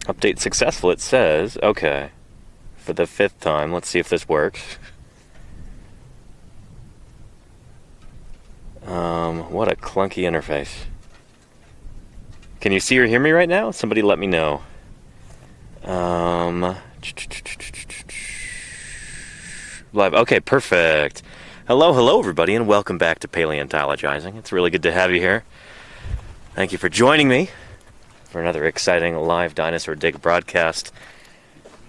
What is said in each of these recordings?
Update successful, it says. Okay. For the 5th time. Let's see if this works. What a clunky interface. Can you see or hear me right now? Somebody let me know. Live. Okay, perfect. Hello, everybody, and welcome back to Paleontologizing. It's really good to have you here. Thank you for joining me for another exciting live dinosaur dig broadcast.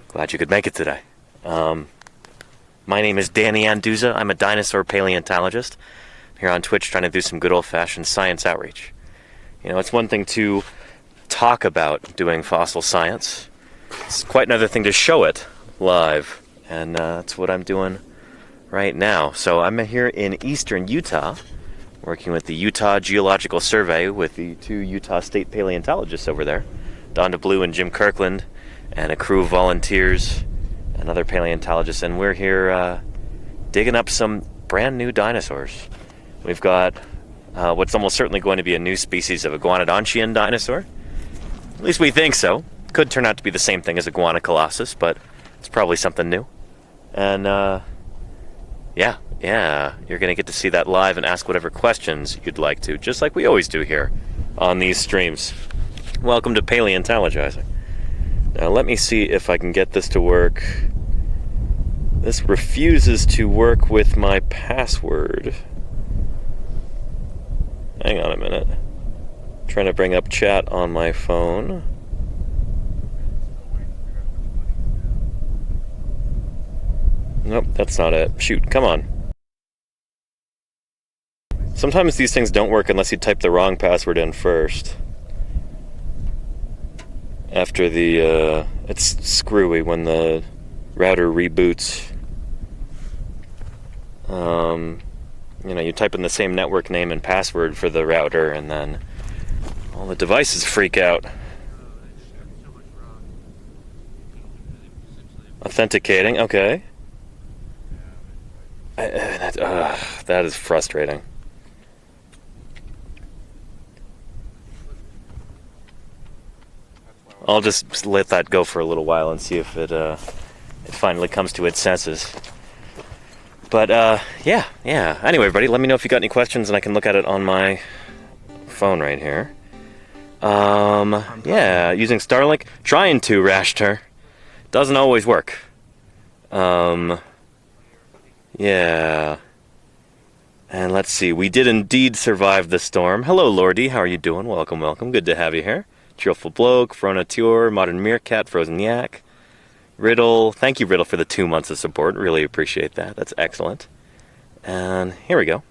Glad you could make it today. My name is Danny Anduza. I'm a dinosaur paleontologist. I'm here on Twitch trying to do some good old-fashioned science outreach. You know, it's one thing to talk about doing fossil science. It's quite another thing to show it live. And that's what I'm doing right now. So I'm here in eastern Utah, working with the Utah Geological Survey with the 2 Utah State paleontologists over there, Donda Blue and Jim Kirkland, and a crew of volunteers and other paleontologists. And we're here digging up some brand new dinosaurs. We've got what's almost certainly going to be a new species of iguanodontian dinosaur. At least we think so. Could turn out to be the same thing as Iguanocolossus, but it's probably something new. And yeah, you're going to get to see that live and ask whatever questions you'd like to, just like we always do here on these streams. Welcome to Paleontologizing. Now let me see if I can get this to work. This refuses to work with my password. Hang on a minute. I'm trying to bring up chat on my phone. Nope, that's not it. Shoot, come on. Sometimes these things don't work unless you type the wrong password in first. After the, it's screwy when the router reboots. You know, you type in the same network name and password for the router, and then all the devices freak out. Authenticating, okay. That is frustrating. I'll just let that go for a little while and see if it finally comes to its senses. But yeah. Anyway, everybody, let me know if you got any questions, and I can look at it on my phone right here. Yeah, using Starlink, trying to Rashter, doesn't always work. Yeah. And let's see, we did indeed survive the storm. Hello, Lordy, how are you doing? Welcome. Good to have you here. Cheerful Bloke, Fronature, Modern Meerkat, Frozen Yak, Riddle. Thank you, Riddle, for the 2 months of support. Really appreciate that. That's excellent. And here we go.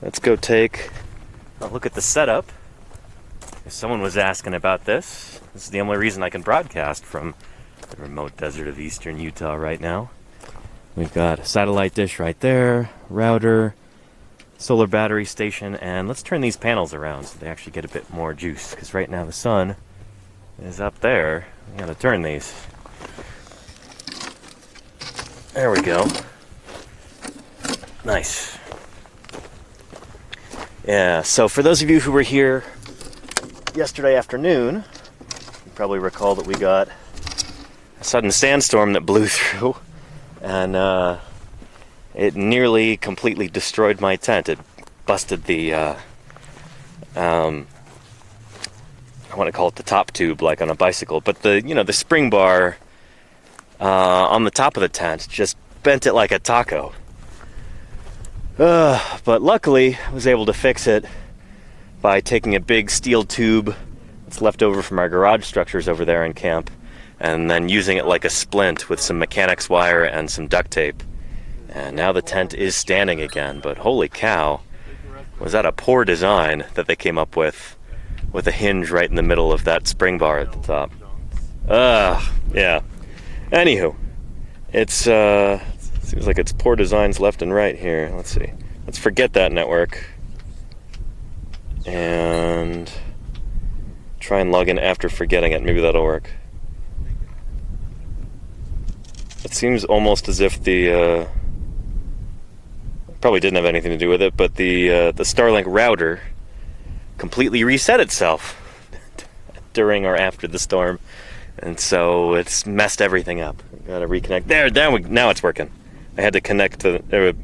Let's go take a look at the setup. If someone was asking about this, this is the only reason I can broadcast from the remote desert of eastern Utah right now. We've got a satellite dish right there, router, solar battery station, and let's turn these panels around so they actually get a bit more juice, because right now the sun is up there. We gotta turn these. There we go. Nice. Yeah, so for those of you who were here yesterday afternoon, you probably recall that we got a sudden sandstorm that blew through, and it nearly completely destroyed my tent. It busted the, I want to call it the top tube, like on a bicycle, but the spring bar on the top of the tent just bent it like a taco. But luckily, I was able to fix it by taking a big steel tube that's left over from our garage structures over there in camp, and then using it like a splint with some mechanics wire and some duct tape. And now the tent is standing again, but holy cow, was that a poor design that they came up with a hinge right in the middle of that spring bar at the top. Yeah. Anywho, it's seems like it's poor designs left and right here. Let's see. Let's forget that network and try and log in after forgetting it. Maybe that'll work. It seems almost as if the probably didn't have anything to do with it, but the Starlink router completely reset itself. during or after the storm, and so it's messed everything up. Gotta reconnect. Now it's working. I had to connect to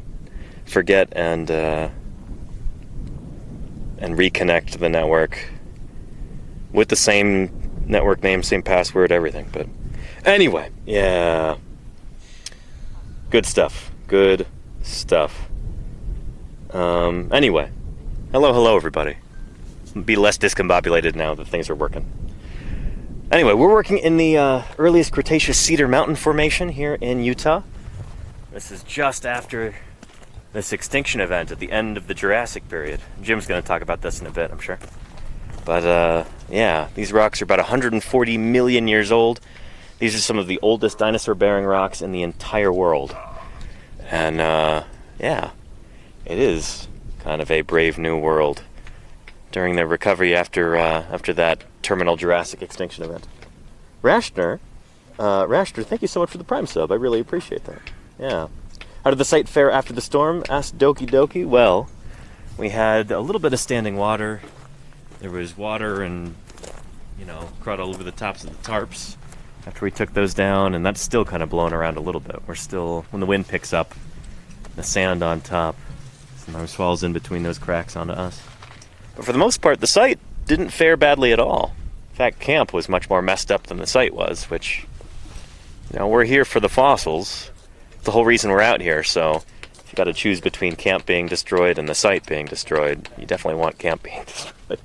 forget and reconnect to the network with the same network name, same password, everything. But anyway, yeah, good stuff. Good stuff. Anyway, hello, everybody. Be less discombobulated now that things are working. Anyway, we're working in the earliest Cretaceous Cedar Mountain Formation here in Utah. This is just after this extinction event at the end of the Jurassic period. Jim's going to talk about this in a bit, I'm sure. But yeah, these rocks are about 140 million years old. These are some of the oldest dinosaur-bearing rocks in the entire world. And yeah, it is kind of a brave new world during their recovery after that terminal Jurassic extinction event. Rashner, thank you so much for the Prime sub. I really appreciate that. Yeah. How did the site fare after the storm? Asked Doki Doki. Well, we had a little bit of standing water. There was water and, crud all over the tops of the tarps after we took those down, and that's still kind of blowing around a little bit. We're still, when the wind picks up, the sand on top sometimes falls in between those cracks onto us. But for the most part, the site didn't fare badly at all. In fact, camp was much more messed up than the site was, which, we're here for the fossils. It's the whole reason we're out here, so if you got to choose between camp being destroyed and the site being destroyed, you definitely want camp being destroyed.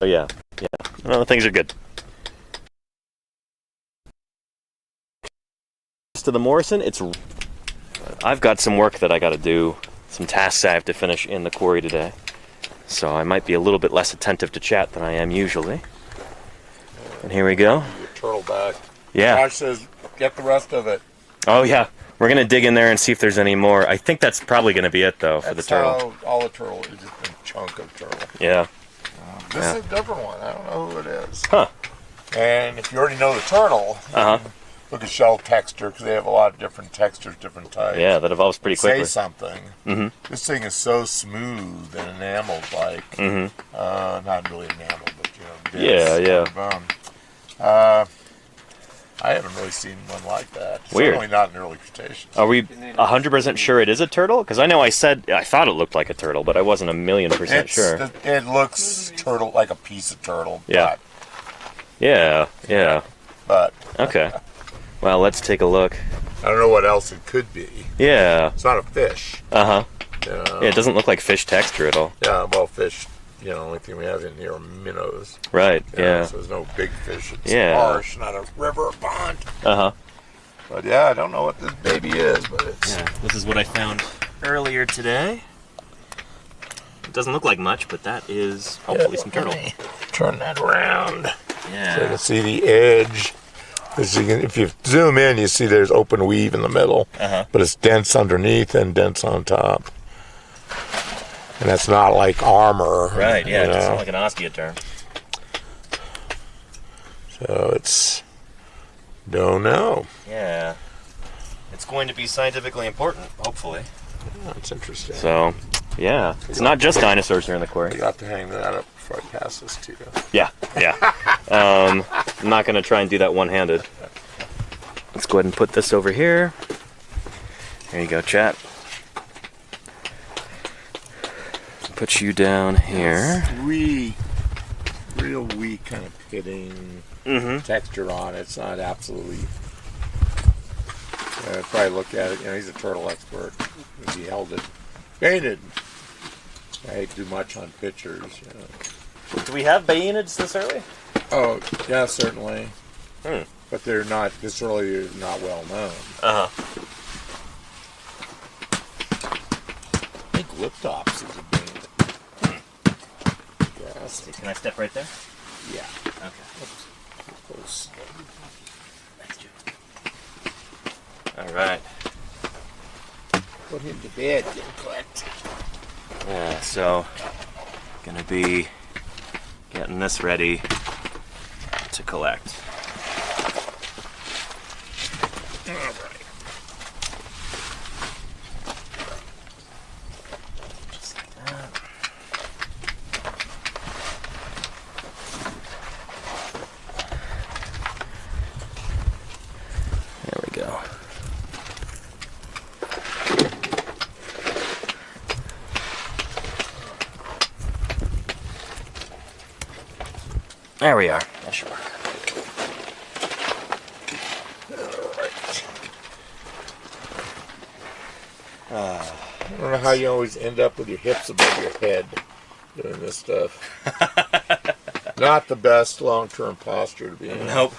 So yeah, no, things are good. To the Morrison, I've got some work that I got to do, some tasks I have to finish in the quarry today, so I might be a little bit less attentive to chat than I am usually. And here we go. Your turtle back. Yeah. Josh says, get the rest of it. Oh yeah, we're gonna dig in there and see if there's any more. I think that's probably gonna be it though for the turtle. All the turtle is just a chunk of turtle. Yeah. This is a different one. I don't know who it is. Huh. And if you already know the turtle, look at shell texture, because they have a lot of different textures, different types. Yeah, that evolves pretty quickly. Say something. Mm-hmm. This thing is so smooth and enameled-like. Mm-hmm. Not really enameled, but yeah. I haven't really seen one like that. Weird. Certainly not in early Cretaceous. Are we 100% sure it is a turtle? Because I know I thought it looked like a turtle, but I wasn't 1,000,000% sure. It looks turtle like a piece of turtle. Yeah. Yeah. But okay. Well, let's take a look. I don't know what else it could be. Yeah. It's not a fish. Yeah, it doesn't look like fish texture at all. Yeah, well, fish, the only thing we have in here are minnows. Right, yeah. So there's no big fish. It's a marsh, not a river or pond. But yeah, I don't know what this baby is, but it's... Yeah, this is what I found earlier today. It doesn't look like much, but that is hopefully some turtle. Turn that around. Yeah. So you can see the edge. If you zoom in, you see there's open weave in the middle, but it's dense underneath and dense on top. And that's not like armor. Right, yeah, it doesn't sound like an osteoderm. So it's... don't know. Yeah. It's going to be scientifically important, hopefully. That's interesting. So, yeah. It's not just dinosaurs here in the quarry. I got to hang that up before I pass this to you. Yeah. I'm not going to try and do that one-handed. Let's go ahead and put this over here. There you go, chat. Put you down here. Real weak kind of pitting texture on it. It's not absolutely... I'd probably look at it. He's a turtle expert. He held it painted. I hate to do much on pictures. Do we have baenids this early? Oh, yeah, certainly. But they're not, this early, they're not well known. I think Liptops is a baenid. Yes. Can I step right there? Yeah. Okay. Close. Thanks, Jim. All right. Put him to bed, get collect. Yeah, so gonna be getting this ready to collect. All right. There we are. That should work. I don't know how you always end up with your hips above your head doing this stuff. Not the best long-term posture to be in. Nope.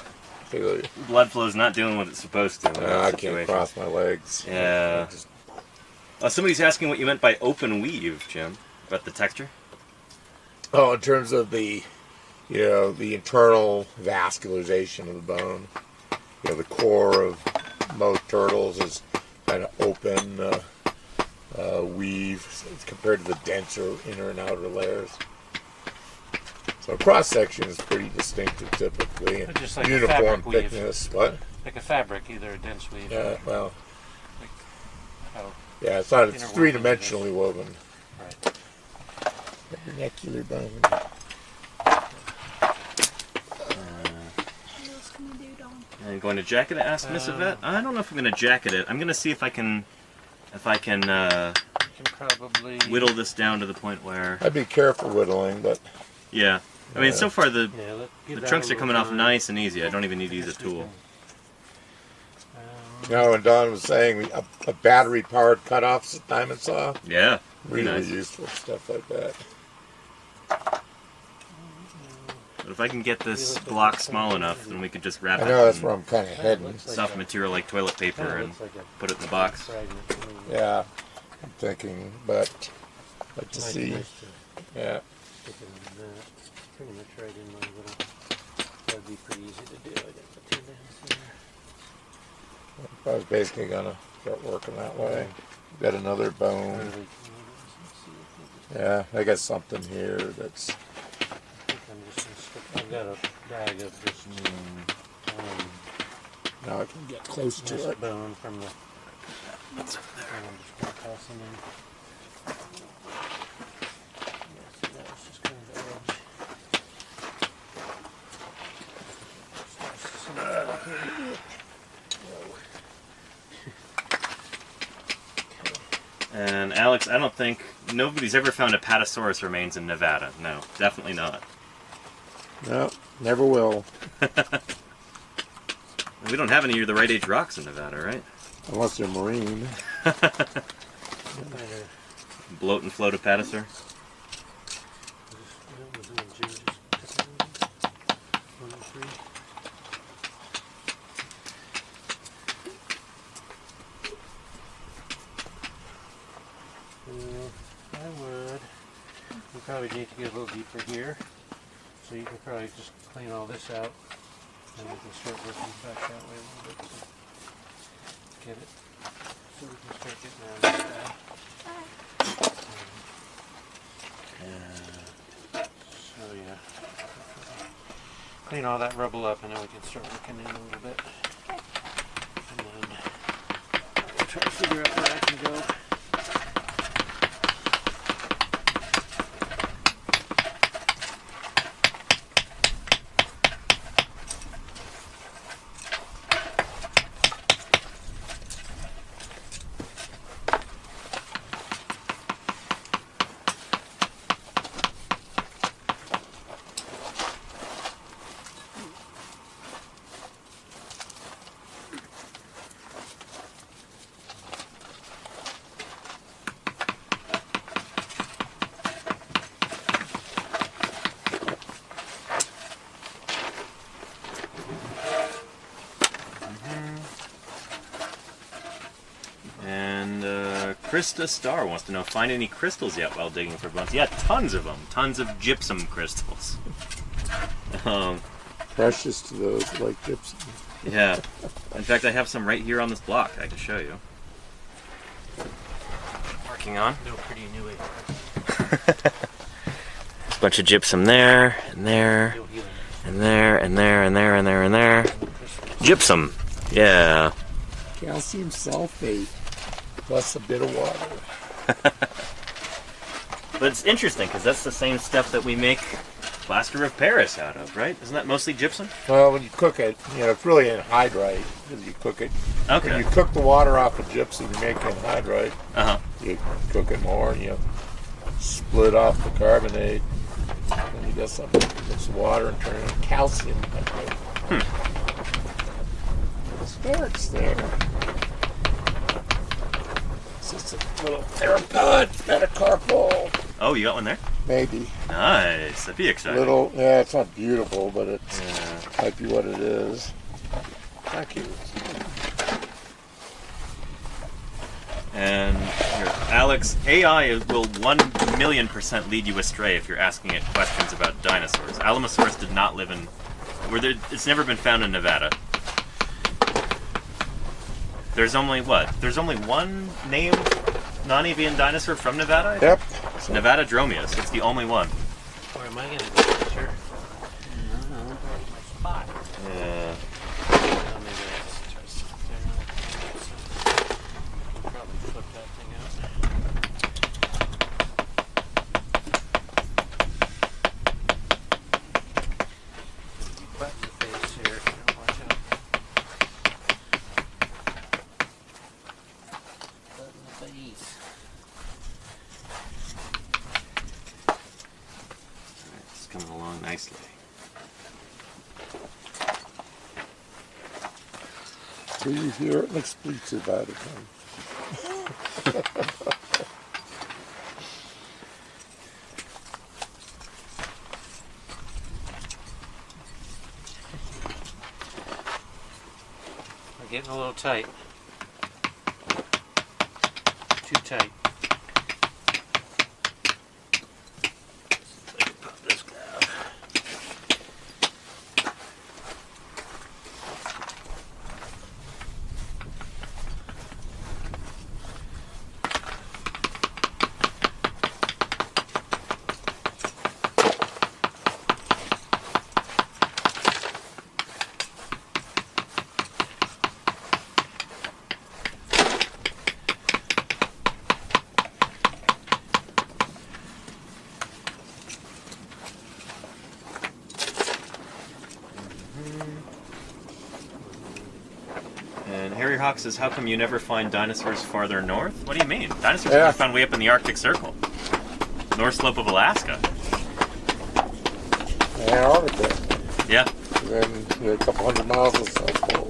Particularly, Blood flow's not doing what it's supposed to. I can't cross my legs. Yeah. Somebody's asking what you meant by open weave, Jim. About the texture? Oh, in terms of the internal vascularization of the bone. The core of most turtles is kind of open weave compared to the denser inner and outer layers. So cross section is pretty distinctive typically, and just like uniform a fabric thickness. weave. What? Like a fabric, either a dense weave. Yeah, well. Like how Yeah, it's not. It's interwoven three-dimensionally woven. Right. Vernacular bone. I'm going to jacket it, asked Miss Yvette. I don't know if I'm going to jacket it. I'm going to see if I can probably whittle this down to the point where... I'd be careful whittling, but Yeah. I mean, so far the give the that trunks a are coming little off time. nice and easy. I don't even need to use a tool. and Don was saying a battery-powered cut-off diamond saw, Yeah. really Nice. useful stuff like that. But if I can get this block small enough, then we could just wrap I it know that's in where I'm kind of heading. soft material like toilet paper and put it in the box. Yeah, I'm thinking, but I'd like to see. Yeah, Pretty much right in my little. That'd be pretty easy to do. I got the two down here. I was basically gonna start working that way. Got another bone. Yeah, I got something here that's. I've got a bag of just Now I can get close to this it. bone from the. What's over there? I'm just gonna toss them in. Yeah, so that was just kind of the edge. And Alex, I don't think nobody's ever found Apatosaurus remains in Nevada. No, definitely not. No, never will. We don't have any of the right age rocks in Nevada, right? Unless they're marine. Bloat and float Apatosaur. I would. We probably need to get a little deeper here. So you can probably just clean all this out. And we can start working back that way a little bit. So get it. So we can start getting around this guy. So yeah. Clean all that rubble up and then we can start working in a little bit. And then I'll try to figure out where I can go. Krista Star wants to know, find any crystals yet while digging for bones? Yeah, tons of them. Tons of gypsum crystals. Precious to those like gypsum. Yeah. In fact, I have some right here on this block I can show you. Working on. No pretty new age. There's a bunch of gypsum there, and there, and there, and there, and there, and there, and there. Gypsum. Yeah. Calcium sulfate plus a bit of water. But it's interesting because that's the same stuff that we make plaster of Paris out of, right? Isn't that mostly gypsum? Well, when you cook it, it's really anhydrite because you cook it. Okay. When you cook the water off of gypsum, you make anhydrite. Uh-huh. You cook it more, and you split off the carbonate. Then you got some mix water and turn it on calcium. It starts there. It's just a little theropod, metacarpal. Oh, you got one there? Maybe. Nice. That'd be exciting. Little, yeah, it's not beautiful, but it's might be what it is. Thank you. And here, Alex, AI will 1,000,000% lead you astray if you're asking it questions about dinosaurs. Alamosaurus did not live in... it's never been found in Nevada. There's only what? There's only one named non-avian dinosaur from Nevada? Yep. Nevada Dromius. It's the only one. Where am I going to go, picture? No, my spot. Yeah. Well, maybe I just try to sit there and probably flip that thing out. Butt in the face here. Watch out. Butt in the face. It's coming along nicely. So you hear it like splits about it. We're getting a little tight. Too tight. Let me pop this guy out. And Harry Hawk says, how come you never find dinosaurs farther north? What do you mean? Dinosaurs are found way up in the Arctic Circle. North slope of Alaska. Antarctica. Yeah. And then a couple hundred miles of South Pole.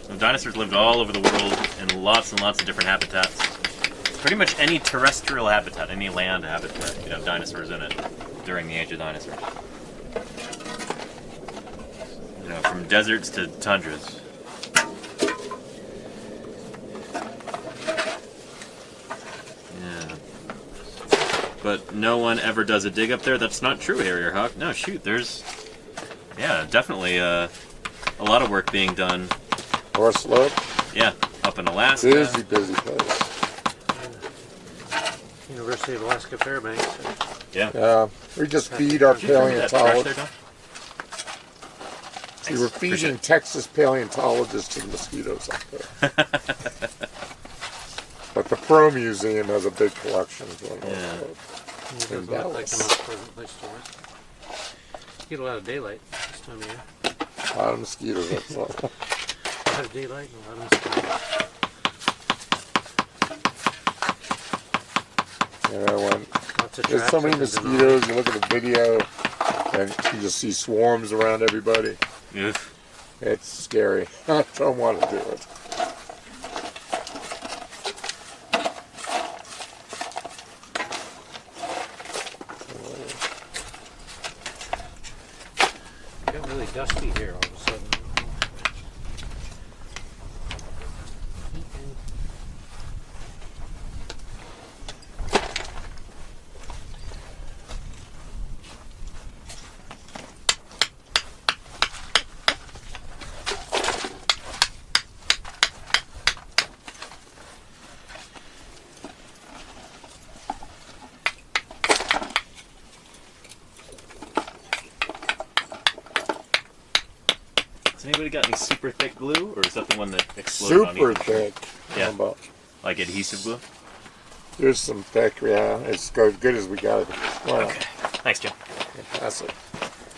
The dinosaurs lived all over the world in lots and lots of different habitats. Pretty much any terrestrial habitat, any land habitat, you'd have dinosaurs in it during the age of dinosaurs. You know, from deserts to tundras. Yeah. But no one ever does a dig up there. That's not true, Harrier Hawk. No, shoot, there's... Yeah, definitely a lot of work being done. North Slope? Yeah, up in Alaska. Busy place. University of Alaska Fairbanks. Yeah. We just feed our paleontologists. There, See, we're feeding Texas paleontologists and mosquitoes up there. But the Pro Museum has a big collection. Yeah. It doesn't look like the most pleasant place to work. You get a lot of daylight this time of year. A lot of mosquitoes. That's all. A lot of daylight and a lot of mosquitoes. There's so many mosquitoes, you look at the video and you just see swarms around everybody. Oof. It's scary. I don't want to do it. It got really dusty here all of a sudden. Has anybody got any super thick glue, or is that the one that exploded on Super you? thick. Yeah. How about, Like adhesive glue? there's some thick, yeah. It's as good as we got it. Well, Okay. Thanks, Jim. pass it.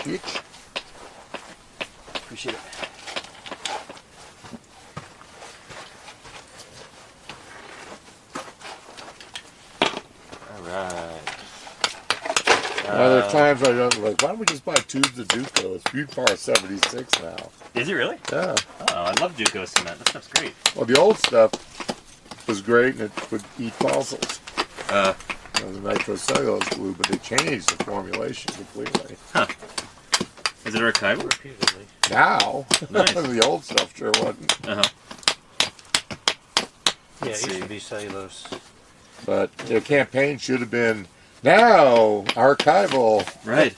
Each. Appreciate it. Alright. There's times I don't like, why don't we just buy tubes of Duco? It's Butepar 76 now. Is it really? Yeah. Oh, I love Duco cement. That stuff's great. Well, the old stuff was great and it would eat fossils. It was a nitrocellulose glue, but they changed the formulation completely. Huh. Is it archival? Repeatedly. Now, Nice. the old stuff sure wasn't. Uh-huh. Yeah, Let's it used see. to be cellulose. But their campaign should have been, now, archival. Right.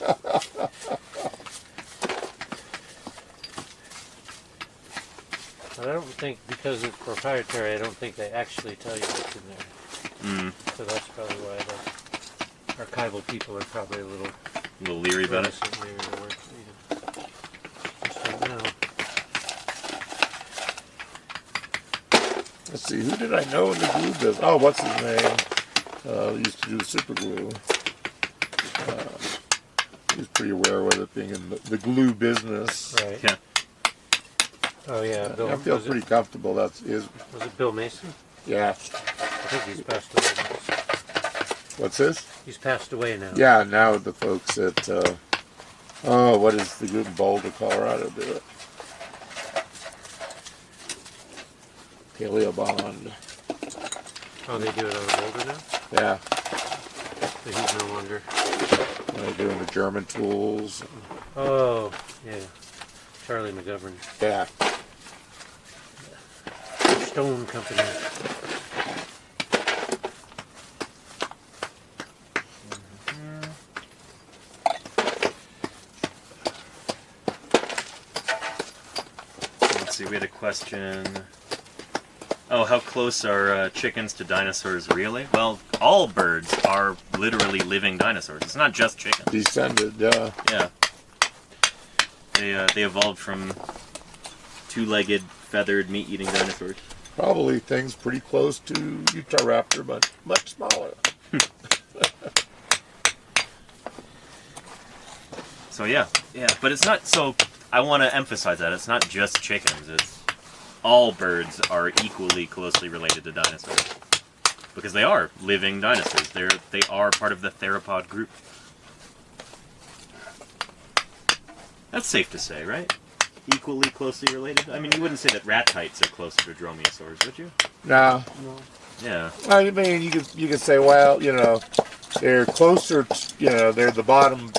But I don't think, because it's proprietary, I don't think they actually tell you what's in there. So that's probably why the archival people are probably a little Leery about it. reticent maybe to work. Just don't know. Let's see, who did I know in the glue business? Oh, what's his name? Used to do the super glue. He was pretty aware with it being in the glue business. Right. Yeah. Oh yeah, Bill. I feel was pretty comfortable. it Bill Mason? Yeah. I think he's passed away now. What's this? He's passed away now. Yeah, now the folks at, what is the group in Boulder, Colorado do it? Paleobond. Oh, they do it out of Boulder now? Yeah. So he's no longer. They're doing the German tools. Oh, yeah. Charlie McGovern. Yeah. Stone Company. Let's see, we had a question. Oh, how close are chickens to dinosaurs really? Well, all birds are literally living dinosaurs. It's not just chickens. Descended, yeah. Yeah. They evolved from two-legged, feathered, meat-eating dinosaurs. Probably things pretty close to Utahraptor, but much smaller. So yeah, but it's not, so I want to emphasize that it's not just chickens, it's all birds are equally closely related to dinosaurs. Because they are living dinosaurs. They are part of the theropod group. That's safe to say, right? Equally closely related? I mean, you wouldn't say that ratites are closer to dromaeosaurs, would you? No. Yeah. I mean, you could say, well, they're closer, they're the bottom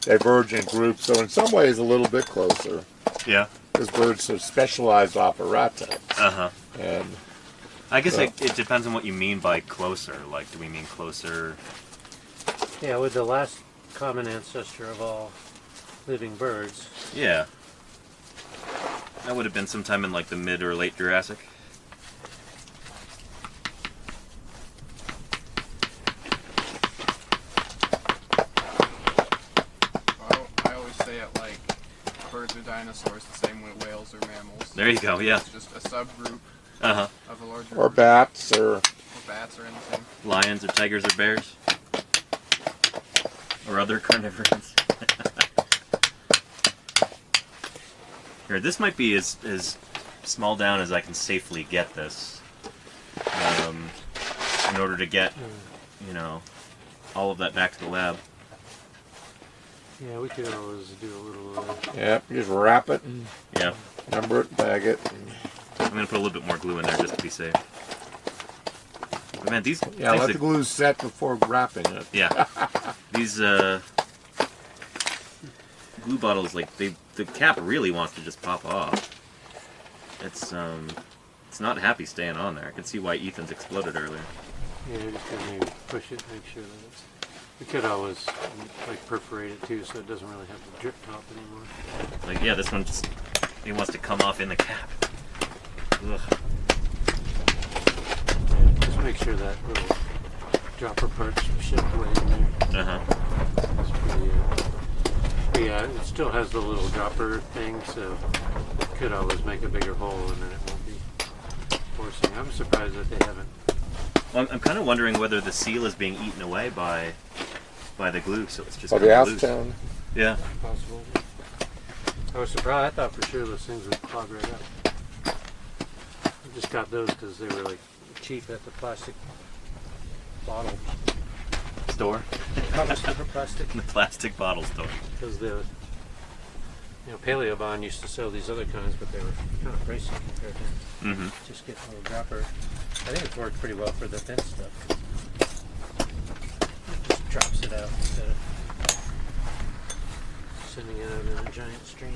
divergent group, so in some ways a little bit closer. Yeah. Because birds are specialized off of ratites. Uh-huh. And I guess it depends on what you mean by closer. Like, do we mean closer? Yeah, with the last common ancestor of all living birds. Yeah. That would have been sometime in like the mid or late Jurassic. I always say it like birds are dinosaurs the same way whales are mammals. There you go, yeah. It's just a subgroup Uh-huh. of a larger or group. bats, or Bats or anything. Lions or tigers or bears. Or other carnivores. Here, this might be as small down as I can safely get this. In order to get, all of that back to the lab. Yeah, we could always do a little. yeah, you just wrap it and Yeah. number it, bag it. And, I'm going to put a little bit more glue in there just to be safe. But man, these yeah, things let are- the glue set before wrapping it. Yeah. These glue bottles, like the cap really wants to just pop off. It's not happy staying on there. I can see why Ethan's exploded earlier. Yeah, we just gotta maybe push it, make sure that it's. We could always like perforate it too, so it doesn't really have the drip top anymore. Like, yeah, this one just, it wants to come off in the cap. Ugh. Yeah, just make sure that little dropper part's shipped away in there. Uh-huh. That's pretty. But yeah, it still has the little dropper thing, so it could always make a bigger hole, and then it won't be forcing. I'm surprised that they haven't. Well, I'm kind of wondering whether the seal is being eaten away by the glue, so it's just Or the kinda loose. acetone. Yeah. Possible. I was surprised. I thought for sure those things would clog right up. I just got those because they were like cheap at the plastic bottle. store. Plastic. The plastic bottle store. Because Paleobond used to sell these other kinds, but they were kind of pricey compared to just getting a little dropper. I think it's worked pretty well for the thin stuff. It just drops it out instead of sending it out in a giant stream.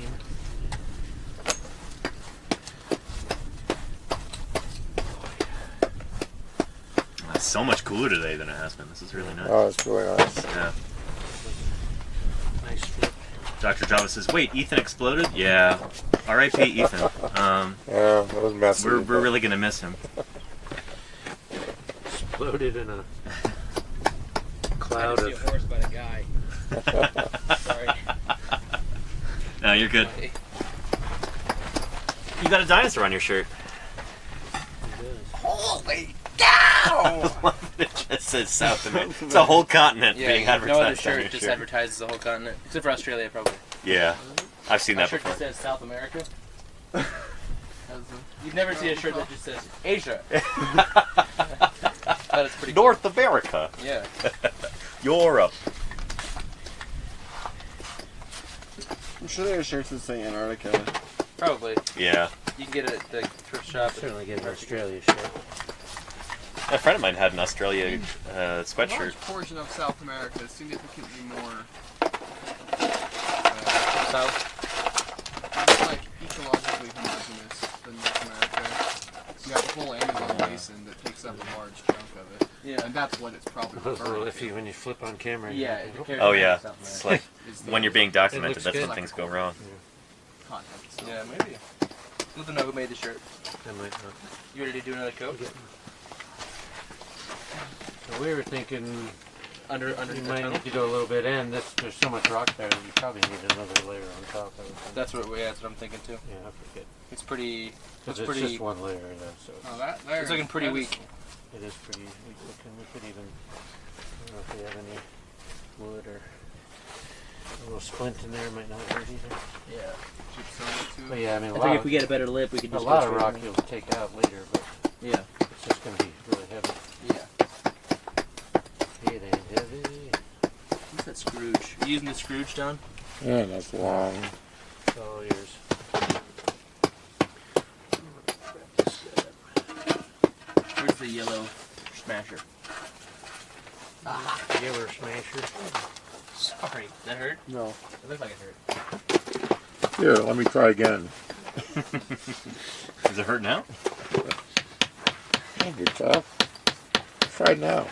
It's so much cooler today than it has been. This is really nice. Oh, it's really nice. Yeah. Nice flip. Dr. Java says, wait, Ethan exploded? Yeah. R.I.P. Ethan. Yeah, that was messy. We're really going to miss him. Exploded in a cloud I just see a horse by a guy. Sorry. No, you're good. You got a dinosaur on your shirt. Holy cow! It just says South America. It's a whole continent being advertised no other on shirt your just shirt. advertises the whole continent. Except for Australia, probably. Yeah. I've seen My that shirt before. just says South America. You've never seen a shirt that just says Asia. But it's pretty North America. cool. Yeah. Europe. I'm sure there are shirts that say Antarctica. Probably. Yeah. You can get it at the thrift shop. Certainly get an Australia shirt. A friend of mine had an Australia A sweatshirt. large portion of South America is significantly more South. like ecologically homogeneous than North America. You got the whole Amazon basin that takes up a large chunk of it, Yeah. and that's what it's probably It was a little referring to. iffy when you flip on camera. Yeah. you know. Oh, yeah. South It's America. like Is the when you're being documented, looks that's good. when things go wrong. content. So. Yeah, maybe. Let them know who made the shirt. I might not. You ready to do another coat? So we were thinking Under you the might tunnel? need to go a little bit in. There's so much rock there that you probably need another layer on top. I would think. That's what I'm thinking too. Yeah, I forget. It's pretty. Because It's it's pretty. just one layer though, so Oh, that there. It's looking pretty that is- weak. it is pretty weak looking. We could even, I don't know if we have any wood or a little splint in there might not hurt either. Yeah. gypsum too. But yeah, I mean I a think lot, if we get a better lip, we can a just lot go of straight rock in. you'll take out later, but Yeah. it's just going to be really heavy. Yeah. It ain't heavy. What's that Scrooge? You using the Scrooge, Don? Yeah, that's long. It's all yours. Where's the yellow smasher? Yellow smasher. Sorry. That hurt? No. It looked like it hurt. Here, let me try again. Does it hurt now? That'd be tough. Try now.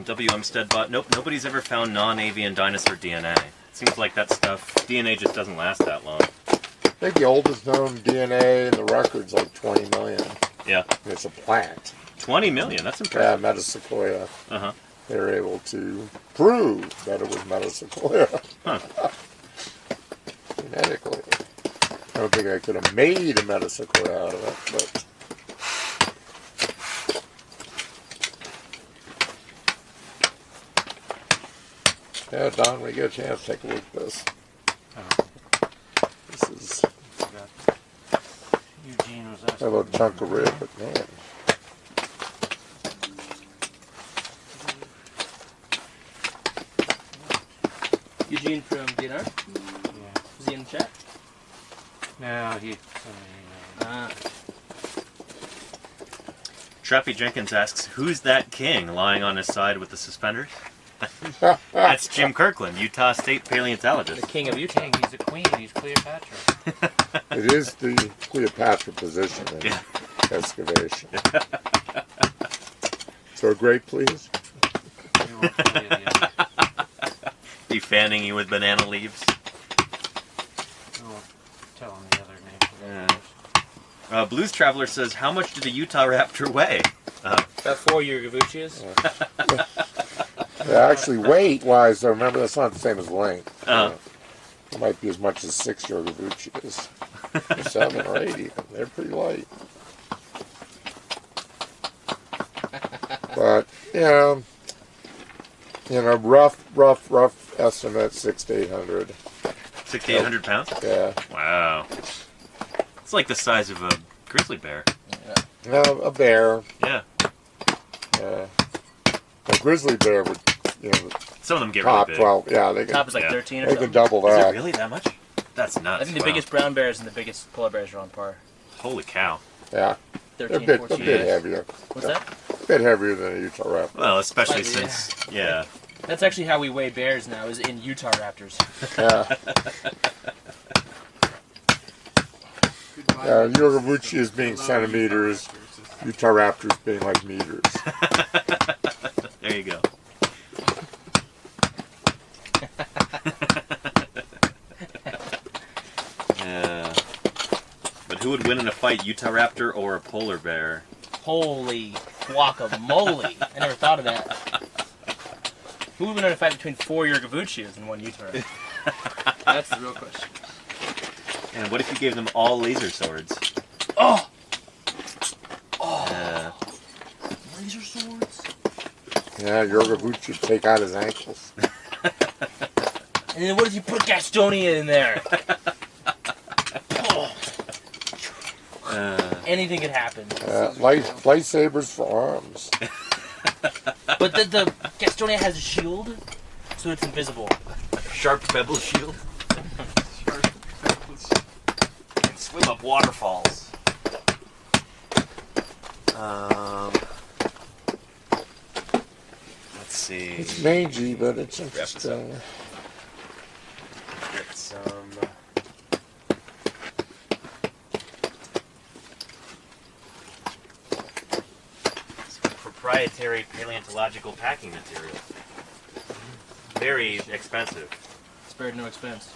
WM Steadbot. Nope, nobody's ever found non-avian dinosaur DNA. Seems like that stuff, DNA just doesn't last that long. I think the oldest known DNA in the record's like 20 million. Yeah. And it's a plant. 20 million, that's Yeah, impressive. Metasequoia. Uh-huh. They were able to prove that it was Metasequoia. Huh. Genetically. I don't think I could have made a Metasequoia out of it, but yeah, Don, when you get a chance, take a look at this. This is Eugene was I asking. have a chunk of rib, but man. Eugene from DNR? Yeah. Is he in the chat? No, he. Trappy Jenkins asks, who's that king lying on his side with the suspenders? That's Jim Kirkland, Utah State paleontologist. The king of Utah. King, he's a queen. He's Cleopatra. It is the Cleopatra position in Yeah. excavation. So great, please. We won't tell you the other. Be fanning you with banana leaves. We won't tell him the other name. Yeah. Blues Traveler says, how much did a Utah raptor weigh? About 4 year Gavucci's. Yeah, Actually, weight-wise, though, remember that's not the same as length. Uh-huh. It might be as much as 6 Yogavuchis. Or 7 or 8 even. They're pretty light. But, rough estimate, 600 to 800. 600 to 800 pounds? Yeah. Wow. It's like the size of a grizzly bear. No, a bear. Yeah. A grizzly bear would, Some of them get top really big. 12. Yeah, they Top can, is like Yeah. 13 or they something. can double Is that. it really that much? That's nuts. I think the Wow. biggest brown bears and the biggest polar bears are on par. Holy cow. Yeah. They're 13, a bit 14. heavier. What's that? A bit heavier than a Utah raptor. Well, especially Slightly, since, yeah. That's actually how we weigh bears now, is in Utah raptors. Yeah. Yogavuchi is being centimeters. Utah raptors being like meters. There you go. Yeah. But who would win in a fight, Utah raptor or a polar bear? Holy guacamole! I never thought of that. Who would win in a fight between 4 Yogavuchis and 1 Utah raptor? That's the real question. And what if you gave them all laser swords? Oh! Laser swords? Yeah, Yogavuchi would take out his ankles. And then what if you put Gastonia in there? Oh, anything could happen. Lightsabers for arms. But the Gastonia has a shield, so it's invisible. Sharp pebble shield. And swim up waterfalls. Let's see. It's mangy, but it's interesting. Get some. Proprietary paleontological packing material. Very expensive. Spared no expense.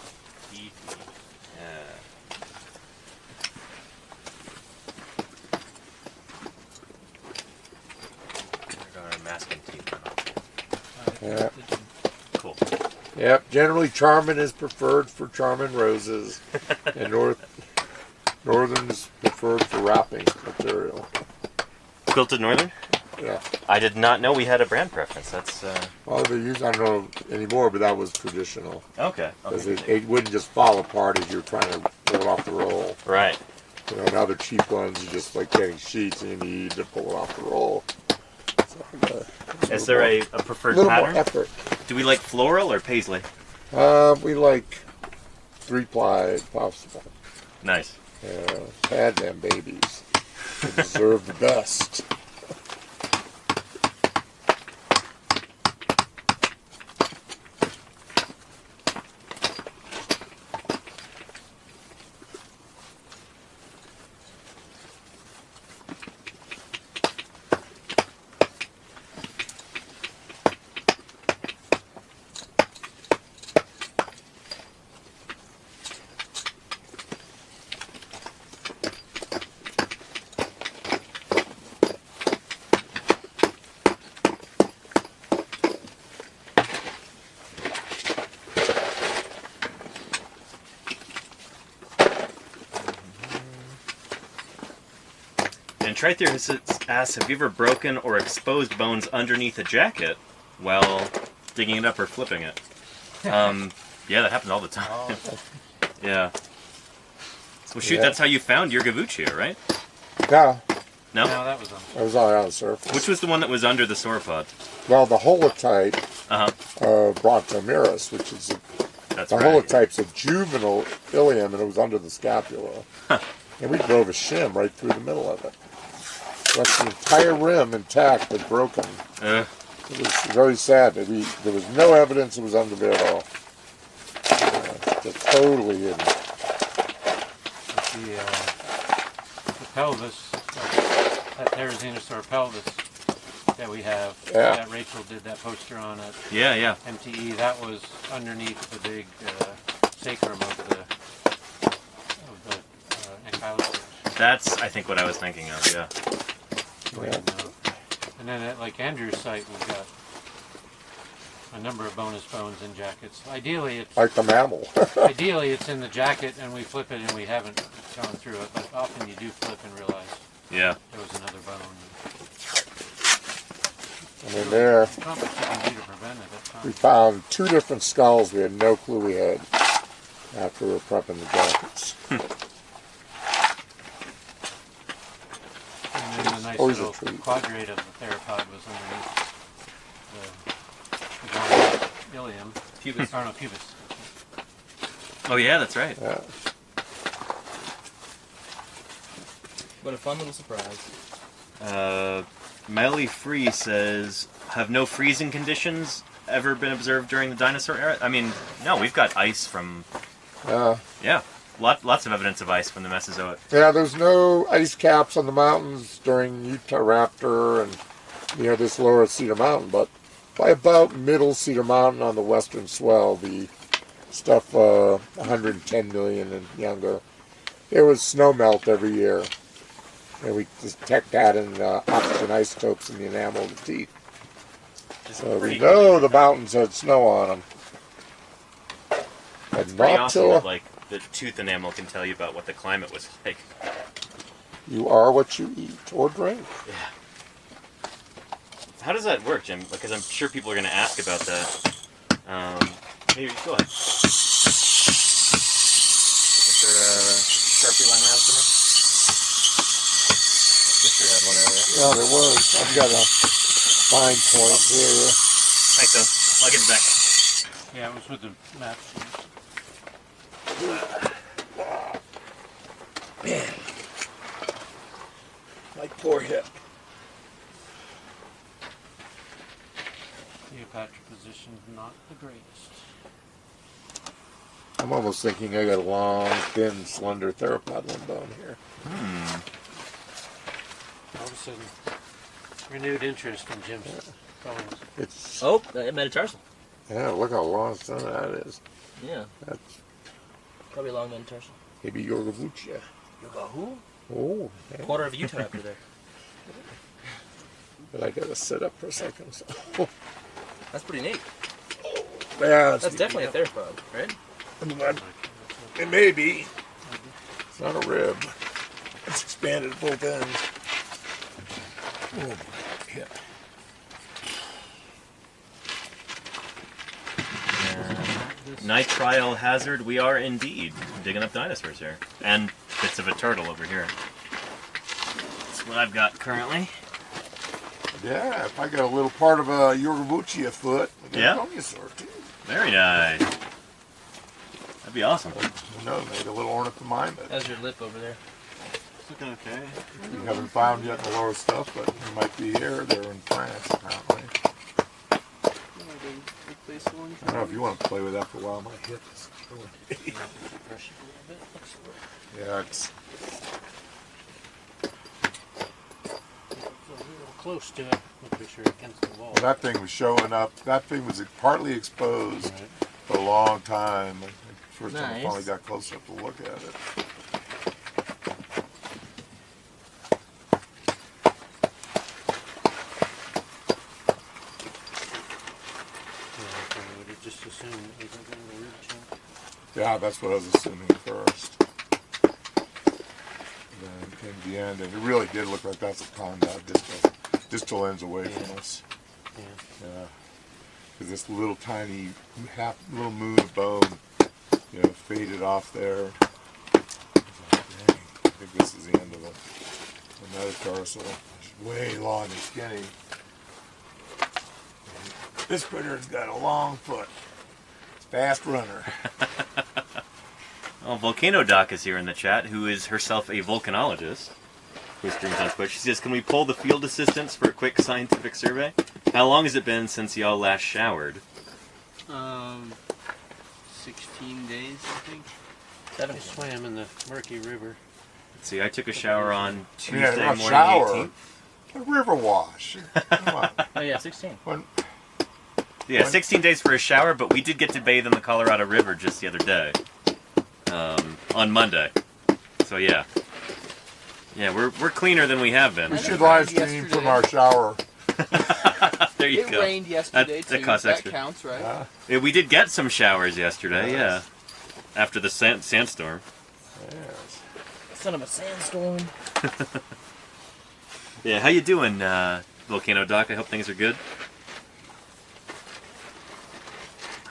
Yeah. We're going to masking tape now. Yeah. Cool. Yep. Generally, Charmin is preferred for Charmin roses, and Northern is preferred for wrapping material. Quilted Northern? Yeah. I did not know we had a brand preference. That's Well, they use, I don't know anymore, but that was traditional. okay. Because it wouldn't just fall apart as you're trying to pull it off the roll. Right. And other cheap ones, you just like getting sheets and you need to pull it off the roll. So, Is there a preferred little more pattern? effort. Do we like floral or paisley? We like 3-ply if possible. Nice. Had them babies. They deserve the best. And Trither has asked, have you ever broken or exposed bones underneath a jacket while digging it up or flipping it? Yeah, that happens all the time. Yeah. Well, shoot, Yeah. that's how you found your Gavuccia, right? Yeah, No? No, that was on. it was all on the surface. Which was the one that was under the sauropod? Well, the holotype Uh-huh. Brontomeris, which is That's the right. holotype's a juvenile ilium, and it was under the scapula. And we drove a shim right through the middle of it. Left the entire rim intact but broken. It was very sad. There was no evidence it was under there at all. Just totally hidden. The pelvis, that Therizinosaur pelvis that we have, Yeah. that Rachel did that poster on at Yeah, yeah. MTE, that was underneath the big sacrum of the ankylosaurs. That's, I think, what I was thinking of, yeah. Yeah. And then at like Andrew's site, we've got a number of bonus bones in jackets. Ideally, it's Like the mammal. ideally it's in the jacket and we flip it and we haven't gone through it, but often you do flip and realize Yeah. there was another bone. And in there, Not much you can do to prevent it at we times. found 2 different skulls we had no clue we had after we were prepping the jackets. And then the nice Always a little treat. quadrate of the theropod was underneath the bone ilium. Pubis. Or no, pubis. Oh yeah, that's right. Yeah. What a fun little surprise. Melly Free says, have no freezing conditions ever been observed during the dinosaur era? I mean, no, we've got ice from, yeah, lots of evidence of ice from the Mesozoic. Yeah, there's no ice caps on the mountains during Utahraptor and this lower Cedar Mountain, but by about middle Cedar Mountain on the western swell, the stuff 110 million and younger, there was snow melt every year. And we detect that in oxygen isotopes in the enamel of the teeth. So we know the mountains had snow on them. And Pretty not awesome till that, like, the tooth enamel can tell you about what the climate was like. you are what you eat or drink. Yeah. How does that work, Jim? Because I'm sure people are going to ask about that. Maybe, go ahead. Is there a Sharpie line around somewhere? Mister had one earlier. Yeah, there was. I've got a fine point here. Thanks, though. I'll give it back. Yeah, it was with the map sheets. My poor hip. Cleopatra position not the greatest. I'm almost thinking I got a long, thin, slender theropod limb bone here. All of a sudden, renewed interest in Jim's bones. It's Oh, metatarsal. yeah. Look how long some of that is. Yeah, That's probably a long metatarsal. maybe Yorgavuchia. You got who? Oh, yeah. Quarter of a Utah after there. But I gotta sit up for a second. So. That's pretty neat. Yeah, That's definitely a theropod, right? It may be. It's not a rib. It's expanded both ends. Oh, my hip. Nitrile hazard, we are indeed digging up dinosaurs here. And bits of a turtle over here. That's what I've got currently. Yeah, if I got a little part of a Yorgavuchia foot, I got Yeah. a dinosaur too. Very nice. That'd be awesome. Who knows, maybe a little ornithomima. How's your lip over there? It's looking okay. You haven't found yet in the lower stuff, but it might be here. They're in France, apparently. Replace the one. I don't know if you want to play with that for a while. My hip is going. Brush it a little bit. Yeah, it's. A little close to it. Look picture against the wall. Well, that thing was showing up. That thing was partly exposed Right. for a long time. First time I Nice. finally got close enough to look at it. Yeah, I would have just assumed it was a little root chunk. Yeah, that's what I was assuming first. Then came to the end, and it really did look like that's a condyle distal ends away from us. Yeah. Yeah, because this little tiny little moon of bone, faded off there. I was like, dang, I think this is the end of the metatarsal. It's way long and skinny. This critter's got a long foot. It's a fast runner. Oh, Volcano Doc is here in the chat, who is herself a volcanologist, who streams on Twitch. She says, can we pull the field assistants for a quick scientific survey? How long has it been since y'all last showered? 16 days, I think. I swam in the murky river. Let's see, I took a shower on Tuesday Yeah, morning, a shower. 18th. A river wash. Come on. Oh yeah, 16. Yeah, 16 days for a shower, but we did get to bathe in the Colorado River just the other day. On Monday. So yeah. Yeah, we're cleaner than we have been. We should live stream from our shower. There you It go. rained yesterday That too. costs That extra. counts, right? Yeah, we did get some showers yesterday, yeah. After the sandstorm. Yes. Son of a sandstorm. Yeah, how you doing, Volcano Doc? I hope things are good.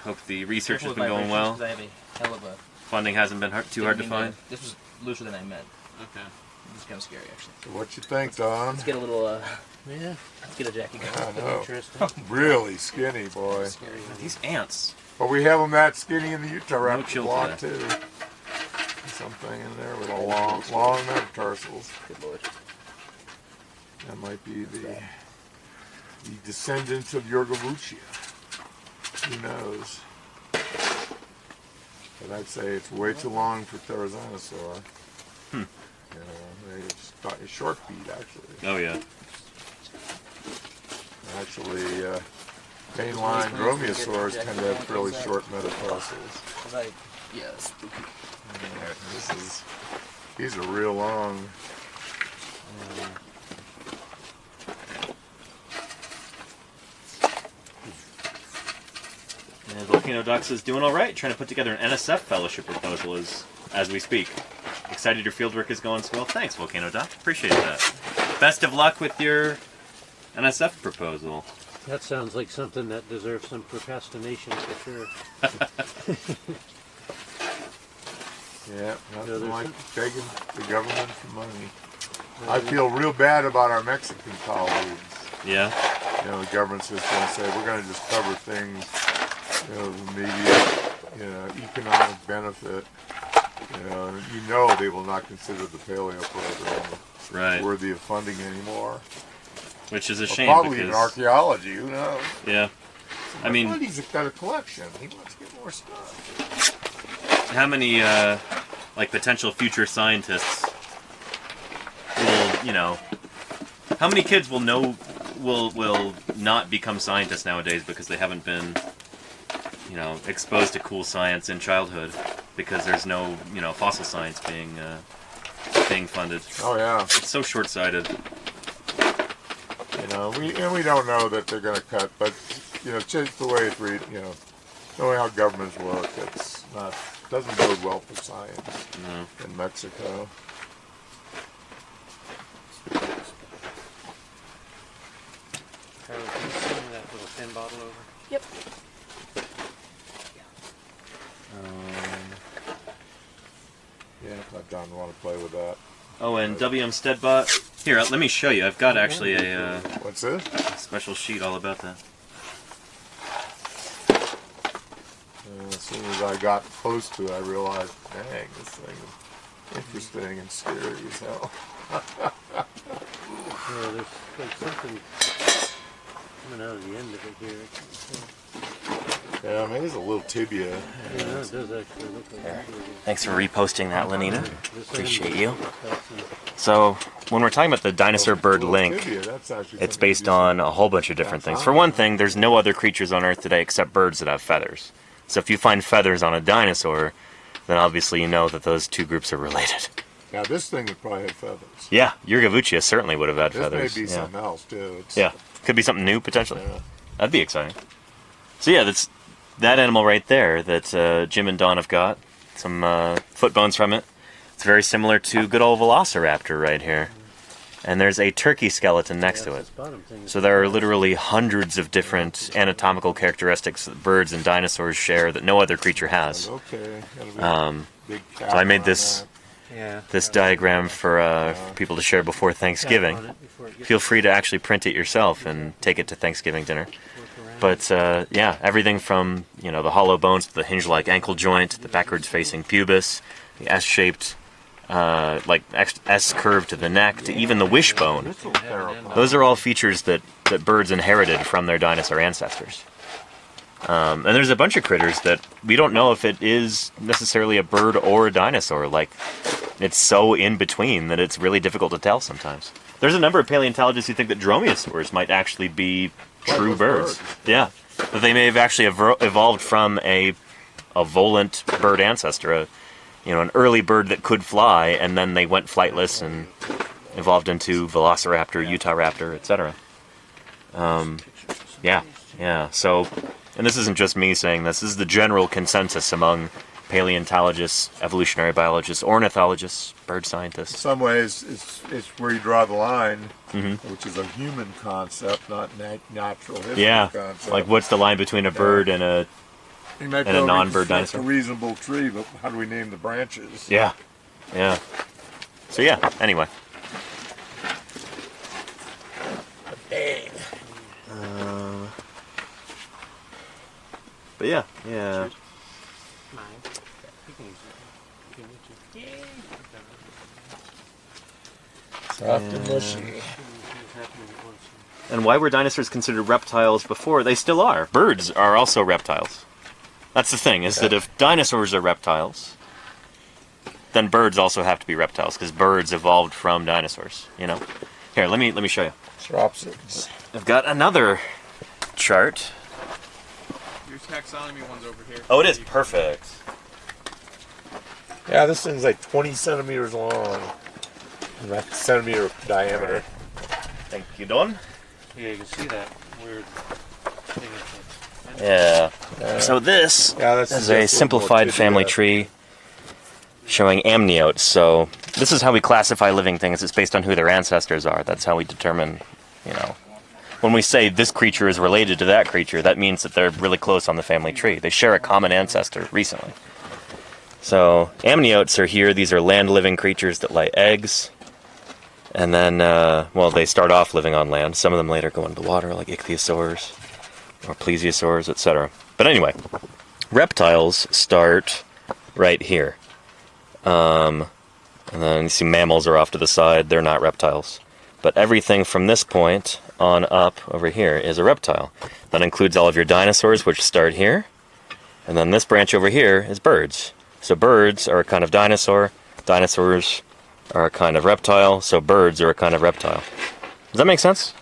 Hope the research has been going well. I have a hell of a Funding hasn't been too hard to find. This was looser than I meant. Okay. This is kind of scary, actually. So what you think, Don? Let's get a little, Yeah, let's get a Jackie going. I know. interesting. Really skinny, boy. Scary. These ants. But we have them that skinny in the Utah raptor chill block today. too. Something in there with a long metatarsals. Good lord. That might be the descendants of Yorgavuchia. Who knows? But I'd say it's way too long for Therizinosaur. Hmm. You know, it's a short feet actually. Oh, yeah. Actually, mainline dromaeosaurs tend to have fairly short metatarsals. Was I? Yeah, spooky. These are real long. And Volcano Docs is doing all right, trying to put together an NSF fellowship proposal as we speak. Excited your fieldwork is going so well. Thanks, Volcano Doc. Appreciate that. Best of luck with your NSF proposal. That sounds like something that deserves some procrastination for sure. Yeah, nothing there's like some- begging the government for money. I feel real bad about our Mexican colleagues. Yeah? You know, the government's just going to say, we're going to just cover things, you know, of immediate, you know, economic benefit. And you know they will not consider the paleo program Right. worthy of funding anymore. Which is a Or shame probably even because... archaeology, who knows? Yeah. I mean, But he's got a collection. He wants to get more stuff. how many, like, potential future scientists will, you know... How many kids will not become scientists nowadays because they haven't been, you know, exposed to cool science in childhood because there's no, you know, fossil science being funded. Oh yeah, It's so short-sighted. you know, we don't know that they're going to cut, but you know, just the way it's knowing how governments work, doesn't bode well for science No. in Mexico. Carol, can you send me that little thin bottle over? Yep. Yeah, I don't want to play with that. Oh, and WM Steadbot. Here, let me show you. I've got actually a What's this? special sheet all about that. As soon as I got close to it, I realized, dang, this thing is interesting and scary as hell. Yeah, there's like something coming out of the end of it here. Yeah, maybe it's a little tibia. Yeah, it does actually look like it. Thanks for reposting that, Lenita. This Appreciate end you. looks like some- So, when we're talking about the dinosaur bird Little link, tibia, that's actually it's something based decent. on a whole bunch of different things. For one thing, there's no other creatures on Earth today except birds that have feathers. So if you find feathers on a dinosaur, then obviously you know that those two groups are related. Now this thing would probably have feathers. Yeah, Yurgavuchia certainly would have had This feathers. may be yeah. something else too. It's, Yeah, could be something new potentially. Yeah. That'd be exciting. So yeah, that's that animal right there that Jim and Don have got. Some foot bones from it. It's very similar to good old Velociraptor right here. And there's a turkey skeleton next to Yeah, it. this bottom thing is- So there are literally hundreds of different anatomical characteristics that birds and dinosaurs share that no other creature has. Okay. Gotta be big So I made cap this on Yeah. this diagram for people to share before Thanksgiving. Feel free to actually print it yourself and take it to Thanksgiving dinner. But yeah, everything from the hollow bones to the hinge-like ankle joint, the backwards-facing pubis, the S-shaped S curve to the neck, to even the wishbone. that. This will terrify. Those are all features that birds inherited from their dinosaur ancestors. And there's a bunch of critters that we don't know if it is necessarily a bird or a dinosaur. Like, it's so in between that it's really difficult to tell sometimes. There's a number of paleontologists who think that dromaeosaurs might actually be true those birds. birds. Yeah, that they may have actually evolved from a volant bird ancestor, an early bird that could fly, and then they went flightless and evolved into Velociraptor, Utah raptor, etc. Yeah, yeah. So, and this isn't just me saying this. This is the general consensus among paleontologists, evolutionary biologists, ornithologists, bird In scientists. some ways, it's where you draw the line, Mm-hmm. which is a human concept, not natural history Yeah, concept. like what's the line between a bird and a... You might and a be able to non-bird construct dinosaur. a reasonable tree, but how do we name the branches? Yeah, yeah. So yeah, anyway. But yeah, yeah. Mine. You can use it. You can use it. Soft and mushy. It's happening at once. And why were dinosaurs considered reptiles before? They still are. Birds are also reptiles. That's the thing, is that if dinosaurs are reptiles, then birds also have to be reptiles, because birds evolved from dinosaurs, you know? Here, let me show you. It's opposites. I've got another chart. Your taxonomy one's over here. Oh, it is perfect. Yeah, this thing's like 20 centimeters long. And that's centimeter diameter. Thank you, Don. Yeah, you can see that weird thing at the Yeah. So this that's is a simplified family tree showing amniotes. So this is how we classify living things. It's based on who their ancestors are. That's how we determine, you know. When we say this creature is related to that creature, that means that they're really close on the family tree. They share a common ancestor recently. So amniotes are here. These are land-living creatures that lay eggs. And then, well, they start off living on land. Some of them later go into the water, like ichthyosaurs or plesiosaurs, etc. But anyway, reptiles start right here. And then you see mammals are off to the side. They're not reptiles. But everything from this point on up over here is a reptile. That includes all of your dinosaurs, which start here. And then this branch over here is birds. So birds are a kind of dinosaur. Dinosaurs are a kind of reptile. So birds are a kind of reptile. Does that make sense?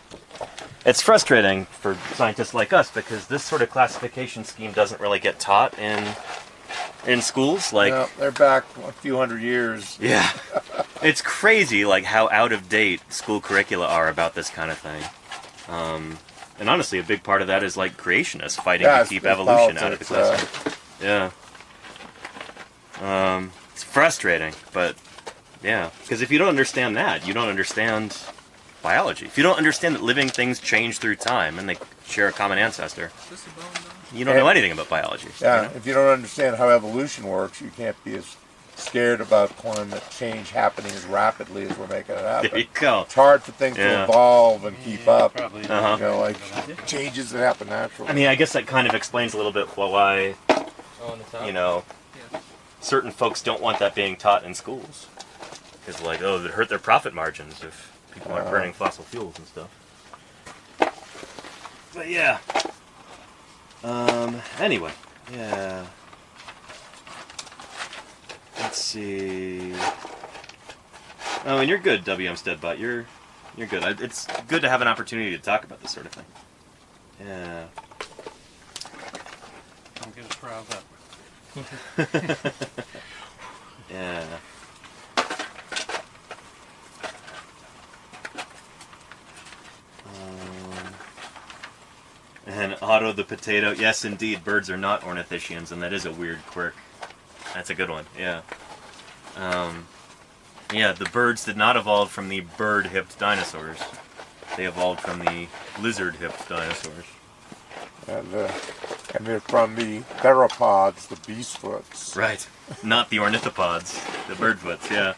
It's frustrating for scientists like us because this sort of classification scheme doesn't really get taught in schools. Like, No, they're back a few hundred years. yeah, it's crazy like how out of date school curricula are about this kind of thing. And honestly, a big part of that is like creationists fighting to keep evolution out of the classroom. Yeah. It's frustrating, but yeah, because if you don't understand that, you don't understand biology. If you don't understand that living things change through time and they share a common ancestor, Is this a bone though? you don't know anything about biology. Yeah, You know? if you don't understand how evolution works, you can't be as scared about climate change happening as rapidly as we're making it happen. There you go. It's hard for things Yeah. to evolve and keep up. Probably. Uh-huh. You know, like changes that happen naturally. I mean, I guess that kind of explains a little bit why, Oh, on the top. you know, Yeah. certain folks don't want that being taught in schools. Because, like, oh, it hurt their profit margins if people aren't burning fossil fuels and stuff. But yeah. Anyway, yeah. Let's see. Oh, and you're good, W.M. Steadbot. You're good. It's good to have an opportunity to talk about this sort of thing. Yeah. Don't get us riled up. Yeah. And Otto the potato. Yes, indeed, birds are not ornithischians, and that is a weird quirk. That's a good one. Yeah. Yeah, the birds did not evolve from the bird-hipped dinosaurs. They evolved from the lizard-hipped dinosaurs. And they're from the theropods, the beastfoots. Right. Not the ornithopods. The birdfoots, yeah.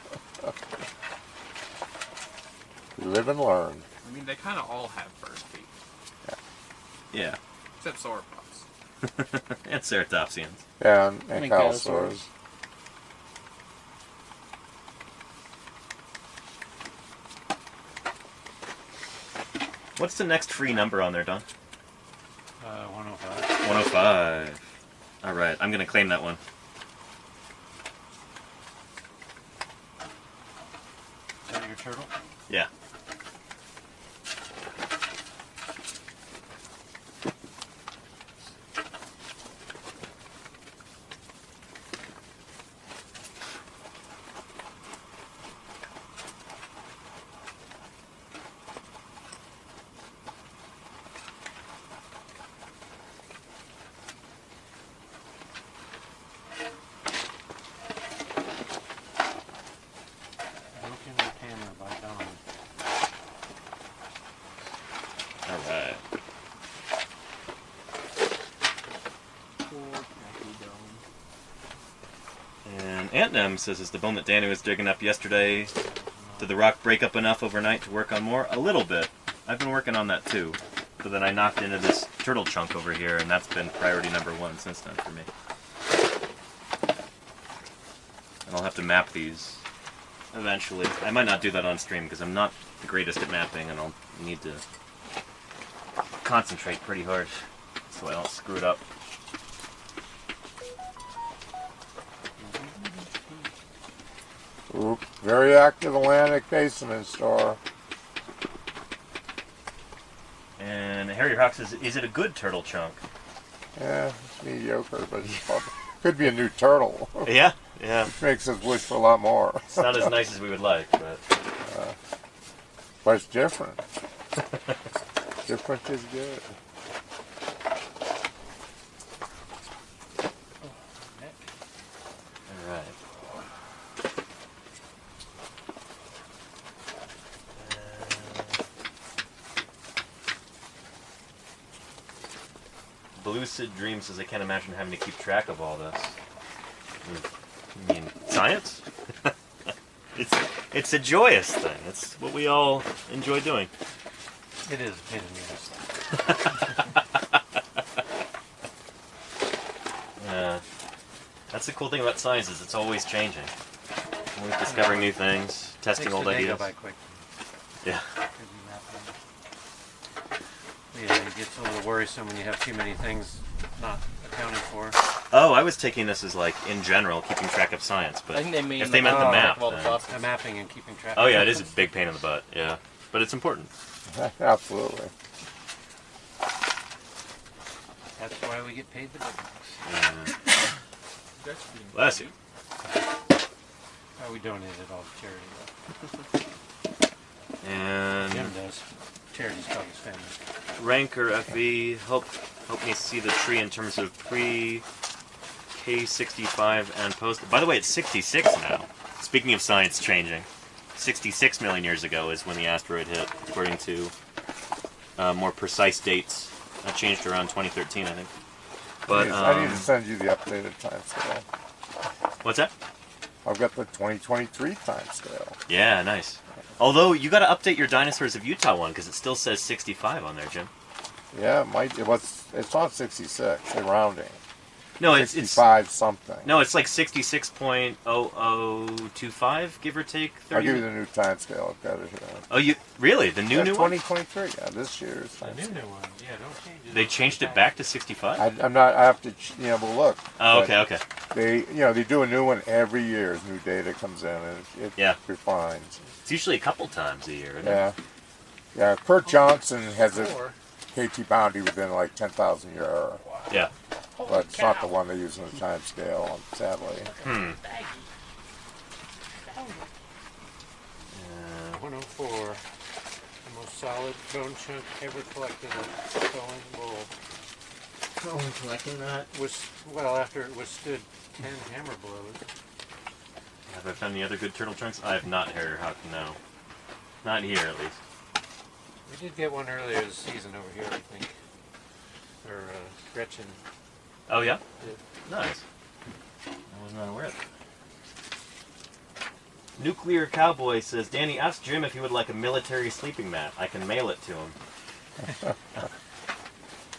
Live and learn. I mean, they kind of all have first feet, Yeah. except sauropods. And ceratopsians. Yeah, and And callosaurs. What's the next free number on there, Don? 105. 105. Alright, I'm going to claim that one. Is that your turtle? Yeah. Ant Nem says, is the bone that Danny was digging up yesterday, did the rock break up enough overnight to work on more? A little bit. I've been working on that too. But then I knocked into this turtle chunk over here, and that's been priority number 1 since then for me. And I'll have to map these eventually. I might not do that on stream because I'm not the greatest at mapping, and I'll need to concentrate pretty hard so I don't screw it up. Oop, very active Atlantic Basin store. And Harry Hawk says, is it a good turtle chunk? Yeah, it's mediocre, but it's probably, could be a new turtle. Yeah, yeah. Makes us wish for a lot more. It's not as nice as we would like, but... But it's different. Different is good. Alright. Lucid Dream says, I can't imagine having to keep track of all this. You mean science? It's a joyous thing. It's what we all enjoy doing. It is a pain in the ass. That's the cool thing about science is it's always changing. Always discovering new things, testing old Makes the day ideas. go by quick. Yeah. Yeah, it gets a little worrisome when you have too many things not accounted for. Oh, I was taking this as like in general keeping track of science, but I think they mean if they meant the map, all the then- process. The mapping and keeping track. oh yeah, it is a big pain in the butt. Yeah, but it's important. Absolutely. That's why we get paid the big bucks. Yeah. Bless you. Oh, we donate it all to charity, though. And Jim does. Charity's called his family. Ranker FV, help me see the tree in terms of pre K65 and post. By the way, it's 66 now. Speaking of science changing, 66 million years ago is when the asteroid hit, according to more precise dates. That changed around 2013, I think. But I need to send you the updated time scale. what's that? I've got the 2023 time scale. Yeah, nice. Although you got to update your Dinosaurs of Utah one because it still says 65 on there, Jim. Yeah, it might. It's not 66. They're rounding. No, it's 65 something. no, it's like 66.0025, give or take. 30. I'll give you the new time scale. I've got it here. Oh, you really the new Yeah, new one? 2023. Yeah, this year's The time new scale. one. Yeah, don't change it. They changed it back to 65. I'm not. I have to. We'll look. Oh, But okay. They do a new one every year as new data comes in, and it Yeah. refines. It's usually a couple times a year. Isn't it? Yeah. Yeah. Kurt Johnson has a Or, KT boundary within like 10,000 year error, Yeah. but it's not the one they use in the time scale, sadly. 104. The most solid bone chunk ever collected at Bowen Bowl Oh, collecting that. was, well, after it withstood 10 hammer blows. Have I found any other good turtle chunks? I have not, Harry Hawk. No, not here at least. We did get one earlier this season over here, I think. Or Gretchen. Oh yeah. did. Nice. I was not aware of that. Nuclear Cowboy says, Danny, ask Jim if he would like a military sleeping mat. I can mail it to him. I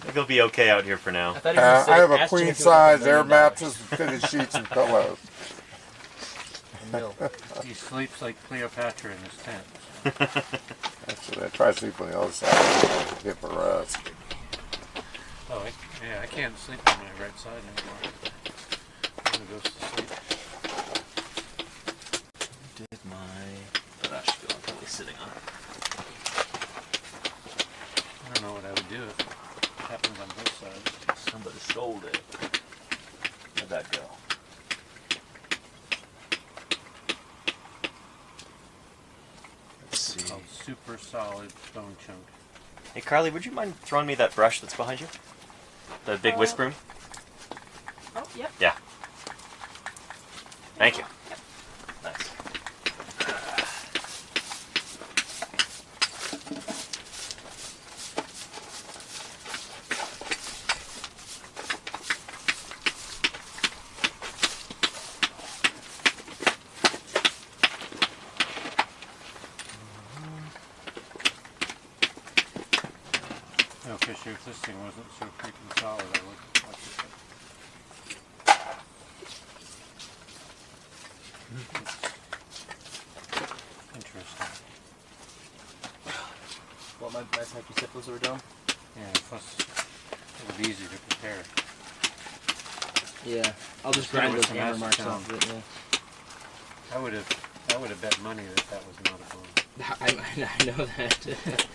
think he'll be okay out here for now. I thought he was gonna say, I have a ask Jim queen if he would like size $1 air million. mattress with fitted sheets and pillows. A mil. He sleeps like Cleopatra in his tent. Actually, I try to sleep on the other side. Hip a rest. Oh, I can't sleep on my right side anymore. I'm gonna go to sleep. Did my brush go? I'm probably sitting on it. I don't know what I would do if it happens on both sides. Somebody sold it. Where'd that go? Let's see. It's called super solid bone chunk. Hey Carly, would you mind throwing me that brush that's behind you? The big whisk broom? Oh, yep. Yeah. Thank you. Nice. No, Fisher, if this thing wasn't so freaking solid, I would like it. Interesting. Well, my pachycephals were done. Yeah, plus it would be easy to prepare. Yeah, I'll just Start grind with those some hammer marks acetone. off of it. Yeah. I would have bet money that was not a bone. I know that.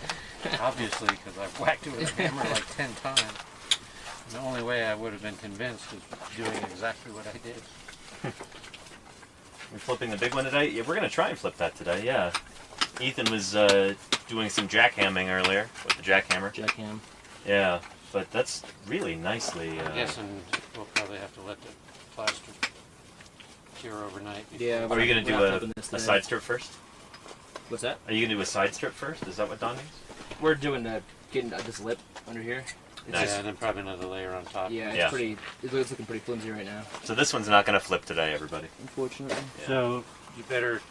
Obviously, because I've whacked it with a hammer like 10 times. And the only way I would have been convinced is doing exactly what I did. We're flipping the big one today? Yeah, we're going to try and flip that today, yeah. Ethan was doing some jackhamming earlier with the jackhammer. Jackham. Yeah, but that's really nicely... I'm guessing we'll probably have to let the plaster cure overnight. Yeah, Are you going to do we're not flipping this a today. side strip first? What's that? Are you going to do a side strip first? Is that what Don means? We're doing getting this lip under here. It's Nice. Yeah, and then probably another layer on top. Yeah, it's Yeah. pretty. It's looking pretty flimsy right now. So this one's not going to flip today, everybody. Unfortunately. Yeah. So you better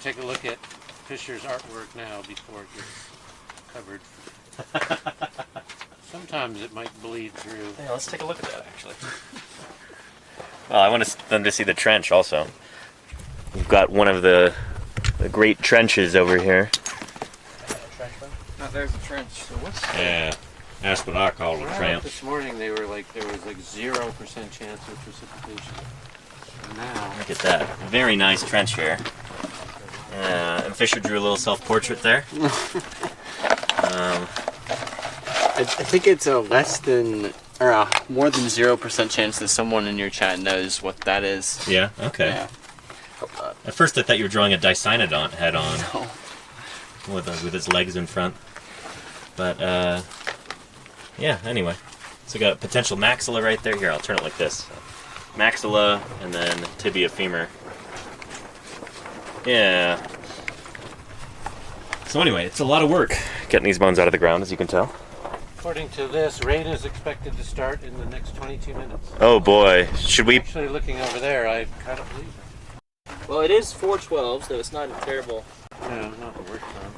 take a look at Fisher's artwork now before it gets covered. Sometimes it might bleed through. Yeah, let's take a look at that, actually. Well, I want them to see the trench also. We've got one of the great trenches over here. No, there's a trench. So what's Yeah, that's what I call When I looked this morning, they were like there was like 0% chance of precipitation. And now, Look at that. Very nice trench here. And Fisher drew a little self-portrait there. I think it's a less than or a more than 0% chance that someone in your chat knows what that is. Yeah, okay. Yeah. At first I thought you were drawing a Dicynodont head on No. with its legs in front. But, yeah, anyway. So we got a potential maxilla right there. Here, I'll turn it like this. Maxilla, and then tibia femur. Yeah. So anyway, it's a lot of work getting these bones out of the ground, as you can tell. according to this, rain is expected to start in the next 22 minutes. Oh boy, should we... Actually, looking over there, I kind of believe it. Well, it is 4:12, so it's not a terrible No, not the worst time.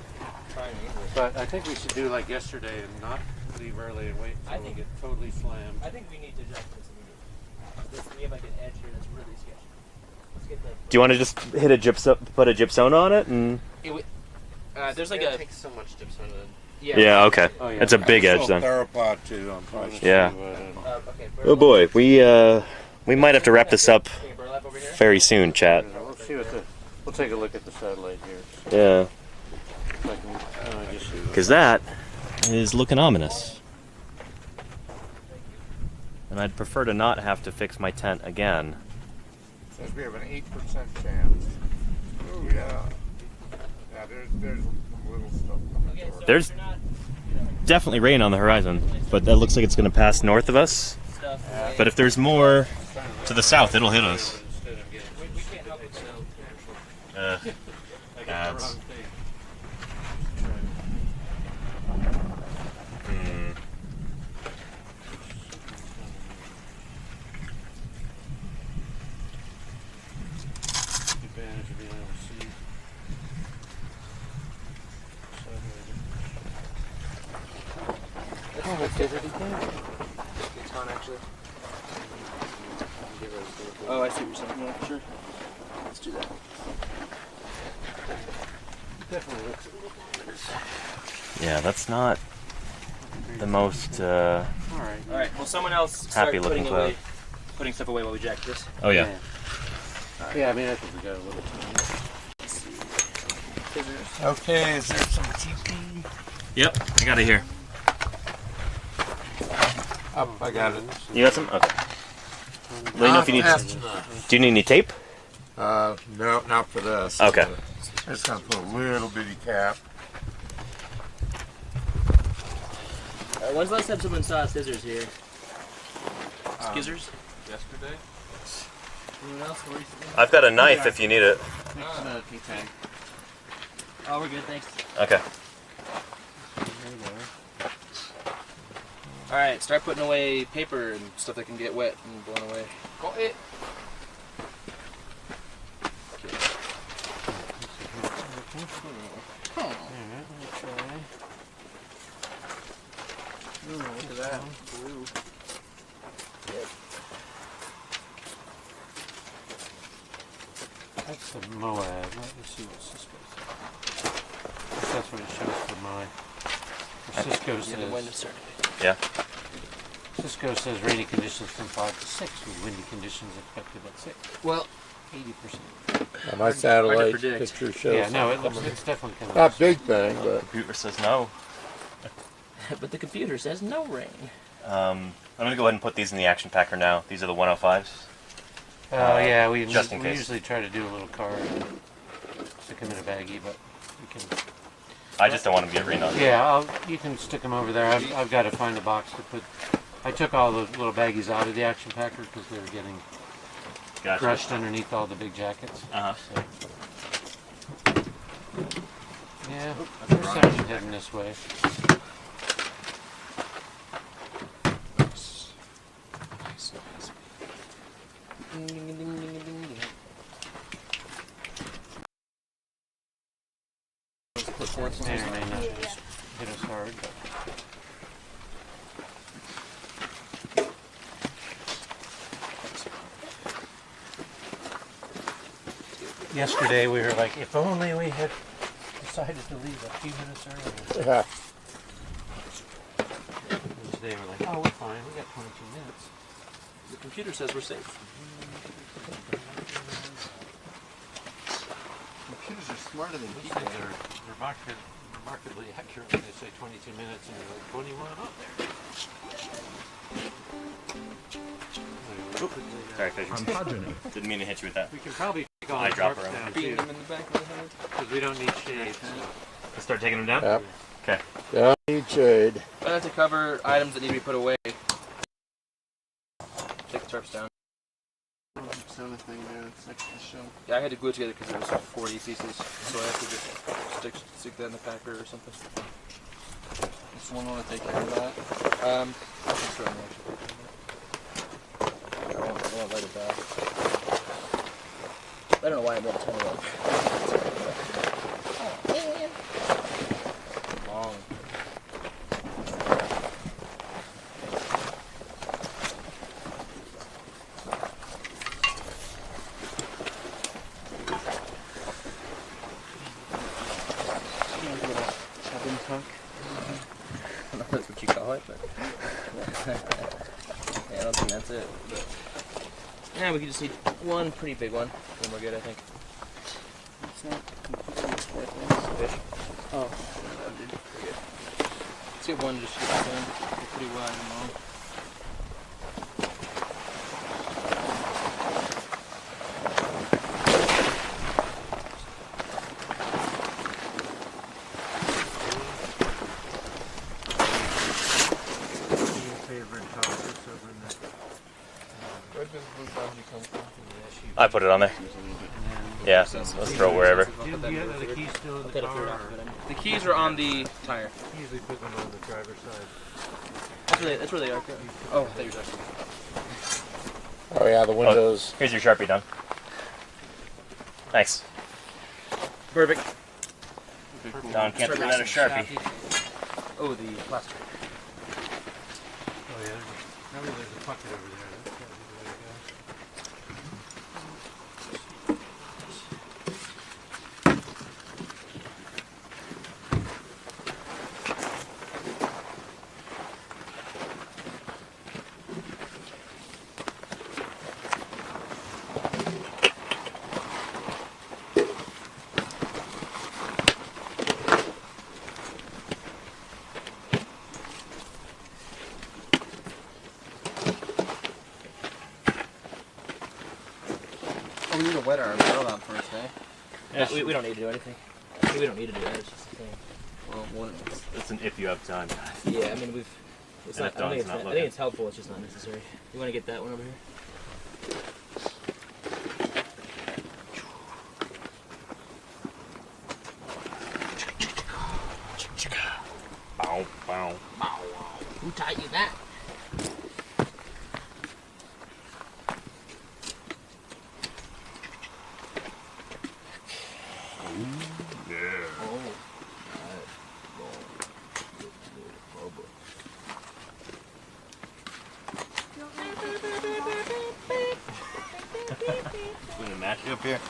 time either. But I think we should do like yesterday and not leave early and wait I until we think- get totally slammed. I think we need to adjust this immediately. We have like an edge here that's really sketchy. Let's get that. Do you want to just hit a put a gypsum on it and... There's like It a takes so much gypsum to Yeah, okay. Oh, yeah. It's a big edge then. Theropod too, I'm probably Yeah. okay. Oh boy, we might have to wrap this up Burlap over here. very soon, chat. We'll see what the. We'll take a look at the satellite here. Yeah, If I can, just because that is looking ominous. And I'd prefer to not have to fix my tent again. Says we have an 8% chance. Oh yeah. Yeah, there's some little stuff coming Okay, so There's- if you're not Definitely rain on the horizon, but that looks like it's going to pass north of us. stuff, But if there's more to the south, it'll hit us. instead of getting we can't help it. So. I got the Ads. wrong thing. Advantage of being able to see. Oh, let's get ready It's on actually. Oh, I see what you're saying. Yeah, sure. Let's do that. Definitely looks a little Yeah, that's not the most. Alright. All right. Well, someone else start Happy looking putting stuff away while we jack this. Oh yeah. Yeah, I mean, I think we got a little time. Okay, is there some TP? Yep, I got it here. Up, I got it. You got some? Okay. Let me know if you need. Fast enough. Do you need any tape? No, not for this. Okay. I'm just gonna put a little bitty cap. When's the last time someone saw scissors here? Scissors? Yesterday? Anyone else? Recently? I've got a knife if you need it. Okay. Oh, we're good. Thanks. Okay. All right. Start putting away paper and stuff that can get wet and blown away. Got it. Look at that. Blue. That's the Moab. Let me see what Cisco says. That's what it shows for mine. Cisco says. Yeah. Cisco says rainy conditions from 5 to 6 with windy conditions expected at 6. Well, 80%. My satellite predict. picture shows. Yeah, no, it's definitely coming. Not big thing, but Computer says no. But the computer says no rain. I'm gonna go ahead and put these in the action packer now. These are the 105s. Yeah, we just in case. usually try to do a little card, stick them in a baggie, but we can. I just don't want them to get rained on. Yeah, you can stick them over there. I've got to find a box to put. I took all the little baggies out of the action packer because they were getting crushed underneath all the big jackets. Uh-huh. So. Yeah, first section heading this way. May or may not hit us hard, but. Yesterday we were like, if only we had decided to leave a few minutes earlier. yeah. Today we're like, oh, we're fine. We got 22 minutes. The computer says we're safe. computers are smarter than These people. things are remarkably accurate when they say 22 minutes and you're like 21 up there. Sorry, Fisher. Didn't mean to hit you with that. We can probably take all I the drop tarps her down Beating too, them in the back of the head. because we don't need shades. Let's start taking them down? Yep. Okay. Yeah, need shade. I have to cover items that need to be put away. Take the tarps down. Sound thing there. It's next to the show. Yeah, I had to glue it together because it was 40 pieces, so I have to just stick that in the packer or something. Does someone want to take care of that? I can start actually. I won't let it die. I don't know why I'm going to turn it off. Long. I don't know if that's what you call it, but yeah, I don't think that's it. But yeah, we could just need one pretty big one, and we're good, I think. It's not completely Fish. Oh. Let's get one just shoot it down. They're pretty wide and long. Your favorite targets over in the. Where does blue bungee come from? I put it on there. Yeah, let's throw it wherever. Do you have the keys still in the Gotta throw it car? off, Or but the keys are on the tire. usually put them on the driver's side. That's where they are. Oh, I thought you were talking. Oh yeah, the windows. Here's your Sharpie done. Thanks. Perfect. Don can't throw out a Sharpie. Oh, the plastic. Oh yeah, remember there's a bucket over there. That's gotta be the way to go. Oh, we need to wet our barrel out first, eh? Yeah, we don't need to do anything. We don't need to do that. It's just a thing. Well, It's an if you have time. Yeah, I mean we've. It's And not. if I think Don's it's, not I looking. think it's helpful. It's just not necessary. You want to get that one over here? Bow, bow. Who taught you that? Mash you up here.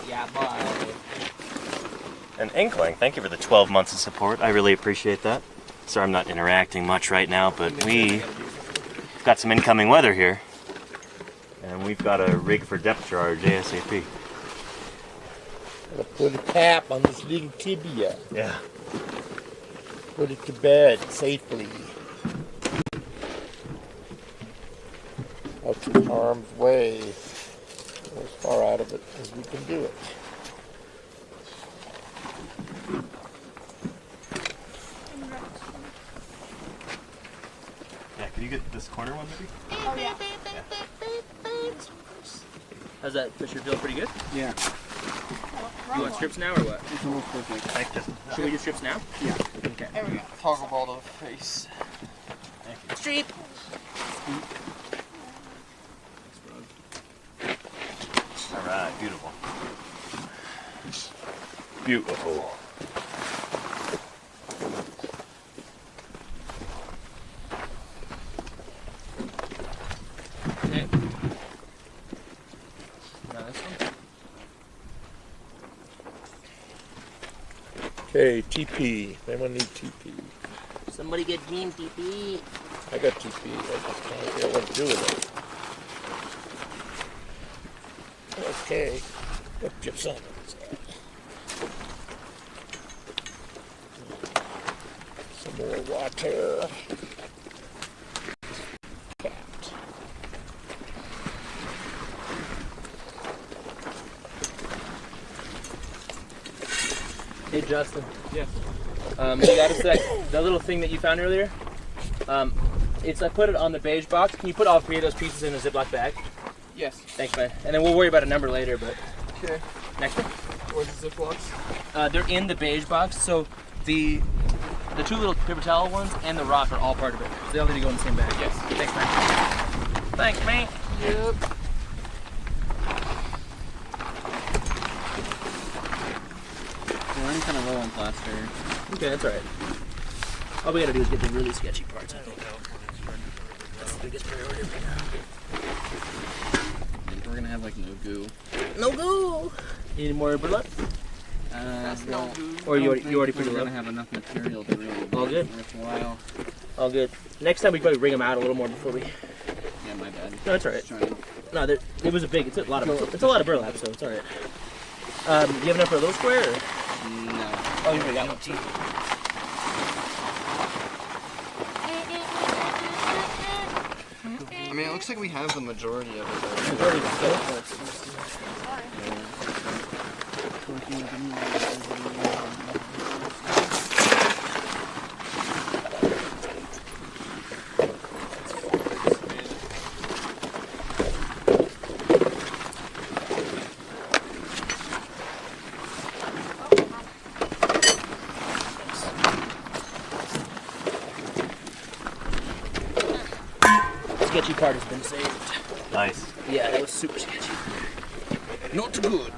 Yeah, boy. An Inkling, thank you for the 12 months of support. I really appreciate that. Sorry I'm not interacting much right now, but we've got some incoming weather here. And we've got a rig for depth charge ASAP. Gotta put a cap on this little tibia. Yeah. Put it to bed safely. Out of harm's way. As far out of it as we can do it. Yeah, can you get this corner one maybe? Oh, yeah. How's that fisher feel? Pretty good? Yeah, You want strips now or what? it's almost perfect. Thank you. Should we do strips now? Yeah. Okay. There we go. Toggle ball to the face. Strip. Alright, beautiful. Beautiful. Okay. Now this one. Okay, TP. Anyone need TP? Somebody get Team TP. I got TP. I just can't figure out what to do with it. Okay. Up your son. Some more water. Capped. Hey Justin. Yes. You got us that little thing that you found earlier? I put it on the beige box. Can you put all three of those pieces in a Ziploc bag? Yes. Thanks, man. And then we'll worry about a number later, but Okay. next one. Where's the Ziplocs? They're in the beige box, so the two little paper towel ones and the rock are all part of it. So they all need to go in the same bag. Yes. Thanks, man. Thanks, man. Yep. We're running kind of low on plaster. Okay, that's alright. All we gotta do is get the really sketchy parts, I think. That's the biggest priority right We're gonna have like no goo. now. No go! You need more burlap? Well, Or you already we're put it gonna up? have enough material to really All good? worthwhile. All good. Next time we probably bring them out a little more before we... Yeah, my bad. No, it's alright. Just trying to- No, it was it's a lot of burlap, so it's alright. You have enough for a little square? Or? No. Oh, here we got one. I mean, it looks like we have the majority of it. We've already got it. Sketchy part has been saved. Nice. Yeah, that was super sketchy. Not good.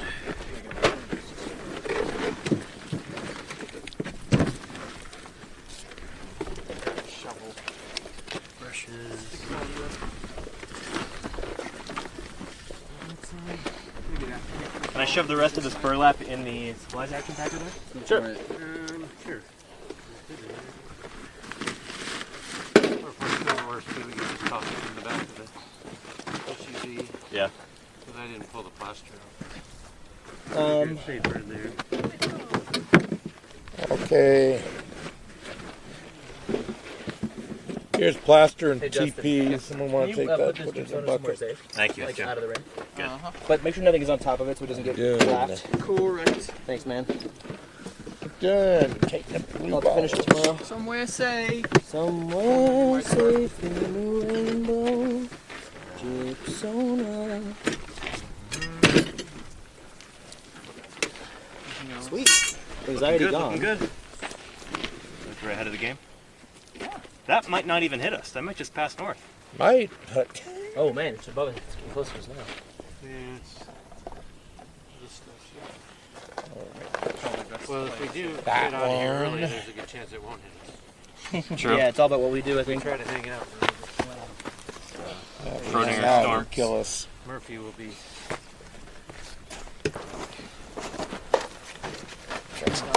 Shovel. Brushes. Can I shove the rest of this burlap in the supplies action pack there? Sure. Alright. Sure. Or for worse, too, you just toss it in the back of the HUD, Yeah. because I didn't pull the plaster out. Um, Shade right there. Okay. Here's plaster and Hey, Justin. TP. Yes. Someone want to can you take that? put Put this it in a somewhere bucket. safe? Thank you. Like Jim. out of the rain. Good. But make sure nothing is on top of it so it doesn't get Good. flapped. Correct. Thanks, man. Done. Take the blue I'll ball. finish it tomorrow. Somewhere safe. Somewhere safe in the rainbow, Gypsona. Sweet. Anxiety Good, gone. looking good. Look, we're ahead of the game. That might not even hit us. That might just pass north. Might, but Oh man, it's above it. It's getting close to us now. Yeah, it's this stuff, yeah. Well, if we do That get out of here one. early, there's a good chance it won't hit us. True. Yeah, it's all about what we do, I think. Try to hang out. Running out will kill us. Murphy will be.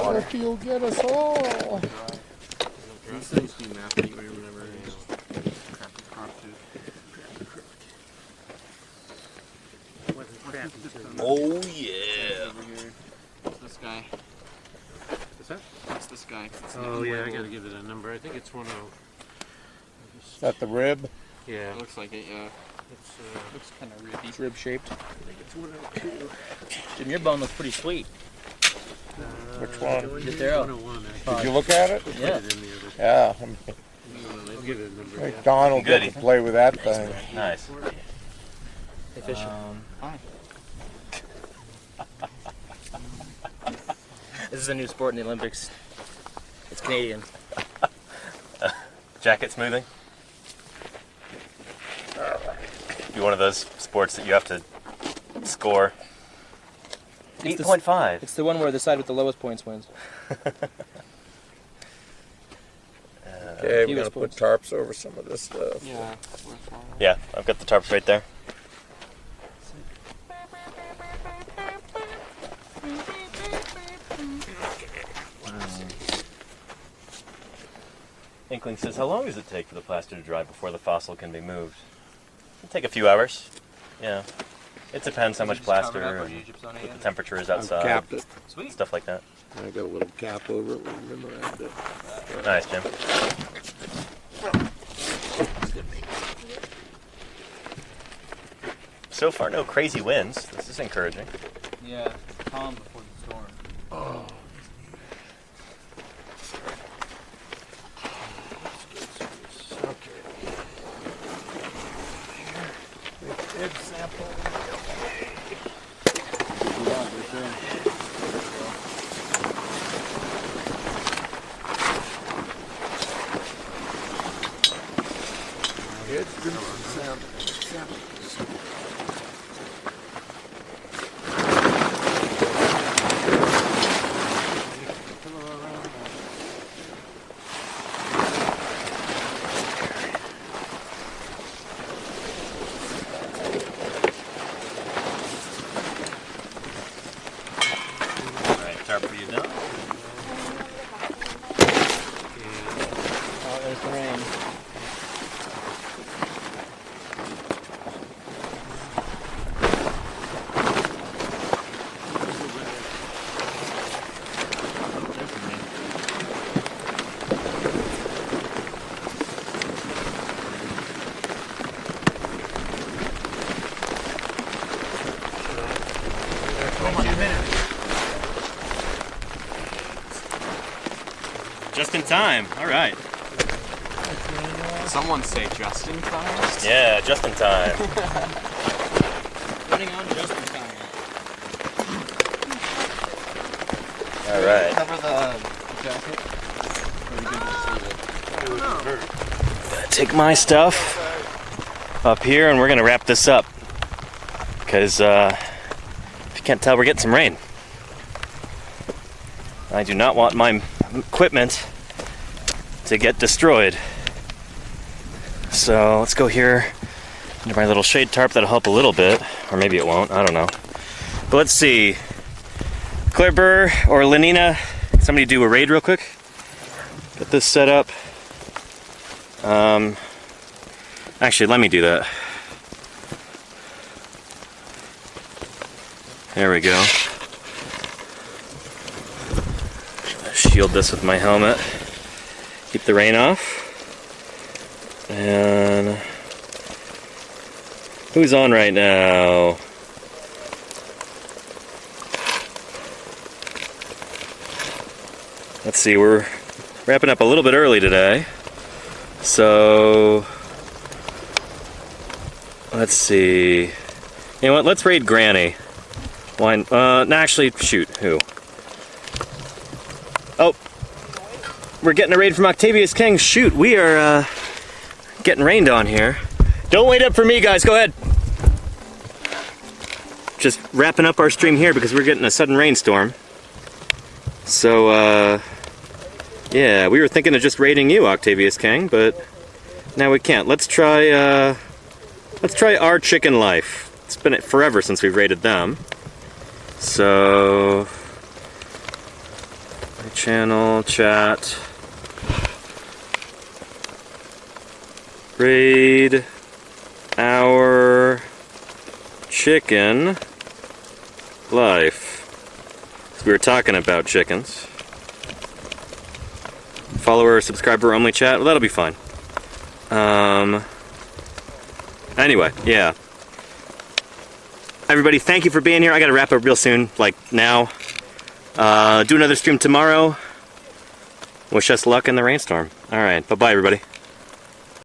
Murphy will get us all. These things do math anyway or whatever. Oh yeah. Over here. It's this guy. What's that? That's this guy. It's the Oh yeah, I unlabeled. gotta give it a number. I think it's 10. Is that the rib? Yeah. It looks like it, yeah. It's Looks kind of ribby. It's rib shaped. I think it's 102. Jim, your bone looks pretty sweet. Which one? Get there. 101. Actually. Did you look at it? Yeah. Put it in the other. Yeah. I'll give it a number. I think Yeah. Don will Good. get to play with that thing. Nice. Efficient. Hi. This is a new sport in the Olympics. It's Canadian. Jacket smoothing. Be one of those sports that you have to score. It's the- 8.5. It's the one where the side with the lowest points wins. Okay, we're US gonna put sports. tarps over some of this stuff. Yeah. It's worthwhile. Yeah, I've got the tarps right there. Inkling says, how long does it take for the plaster to dry before the fossil can be moved? It'll take a few hours. Yeah. It depends how much plaster and what the temperature is I've outside. capped it. Sweet. Stuff like that. I got a little cap over it. Remember I did. Nice, Jim. So far, no crazy winds. This is encouraging. Yeah, calm before the storm. Big sample. It's good sample. Alright, tarp for you done. Oh, there's the rain. Just in time. Alright. Someone say just in time. Yeah, just in time. Running on just in time. Alright. Cover the jacket. Or you can just leave it. Take my stuff up here and we're gonna wrap this up. Because, if you can't tell, we're getting some rain. I do not want my equipment to get destroyed. So let's go here into my little shade tarp. That'll help a little bit, or maybe it won't, I don't know. But let's see. Claire Burr or Lenina, somebody do a raid real quick. Get this set up. Actually, let me do that. There we go. Shield this with my helmet. Keep the rain off. And who's on right now? Let's see, we're wrapping up a little bit early today. So let's see. You know what? Let's raid Granny. Why? No, actually, shoot. Who? Oh, we're getting a raid from Octavius King. Shoot, we are getting rained on here. Don't wait up for me, guys. Go ahead. Just wrapping up our stream here because we're getting a sudden rainstorm. So, Yeah, we were thinking of just raiding you, Octavius King, but now we can't. Let's try our chicken life. It's been forever since we've raided them. So, my channel, chat, raid our chicken life. So we were talking about chickens. Follower, subscriber only chat. Well, that'll be fine. Anyway, yeah. Everybody, thank you for being here. I gotta wrap up real soon, like now. Do another stream tomorrow. Wish us luck in the rainstorm. Alright, bye-bye, everybody.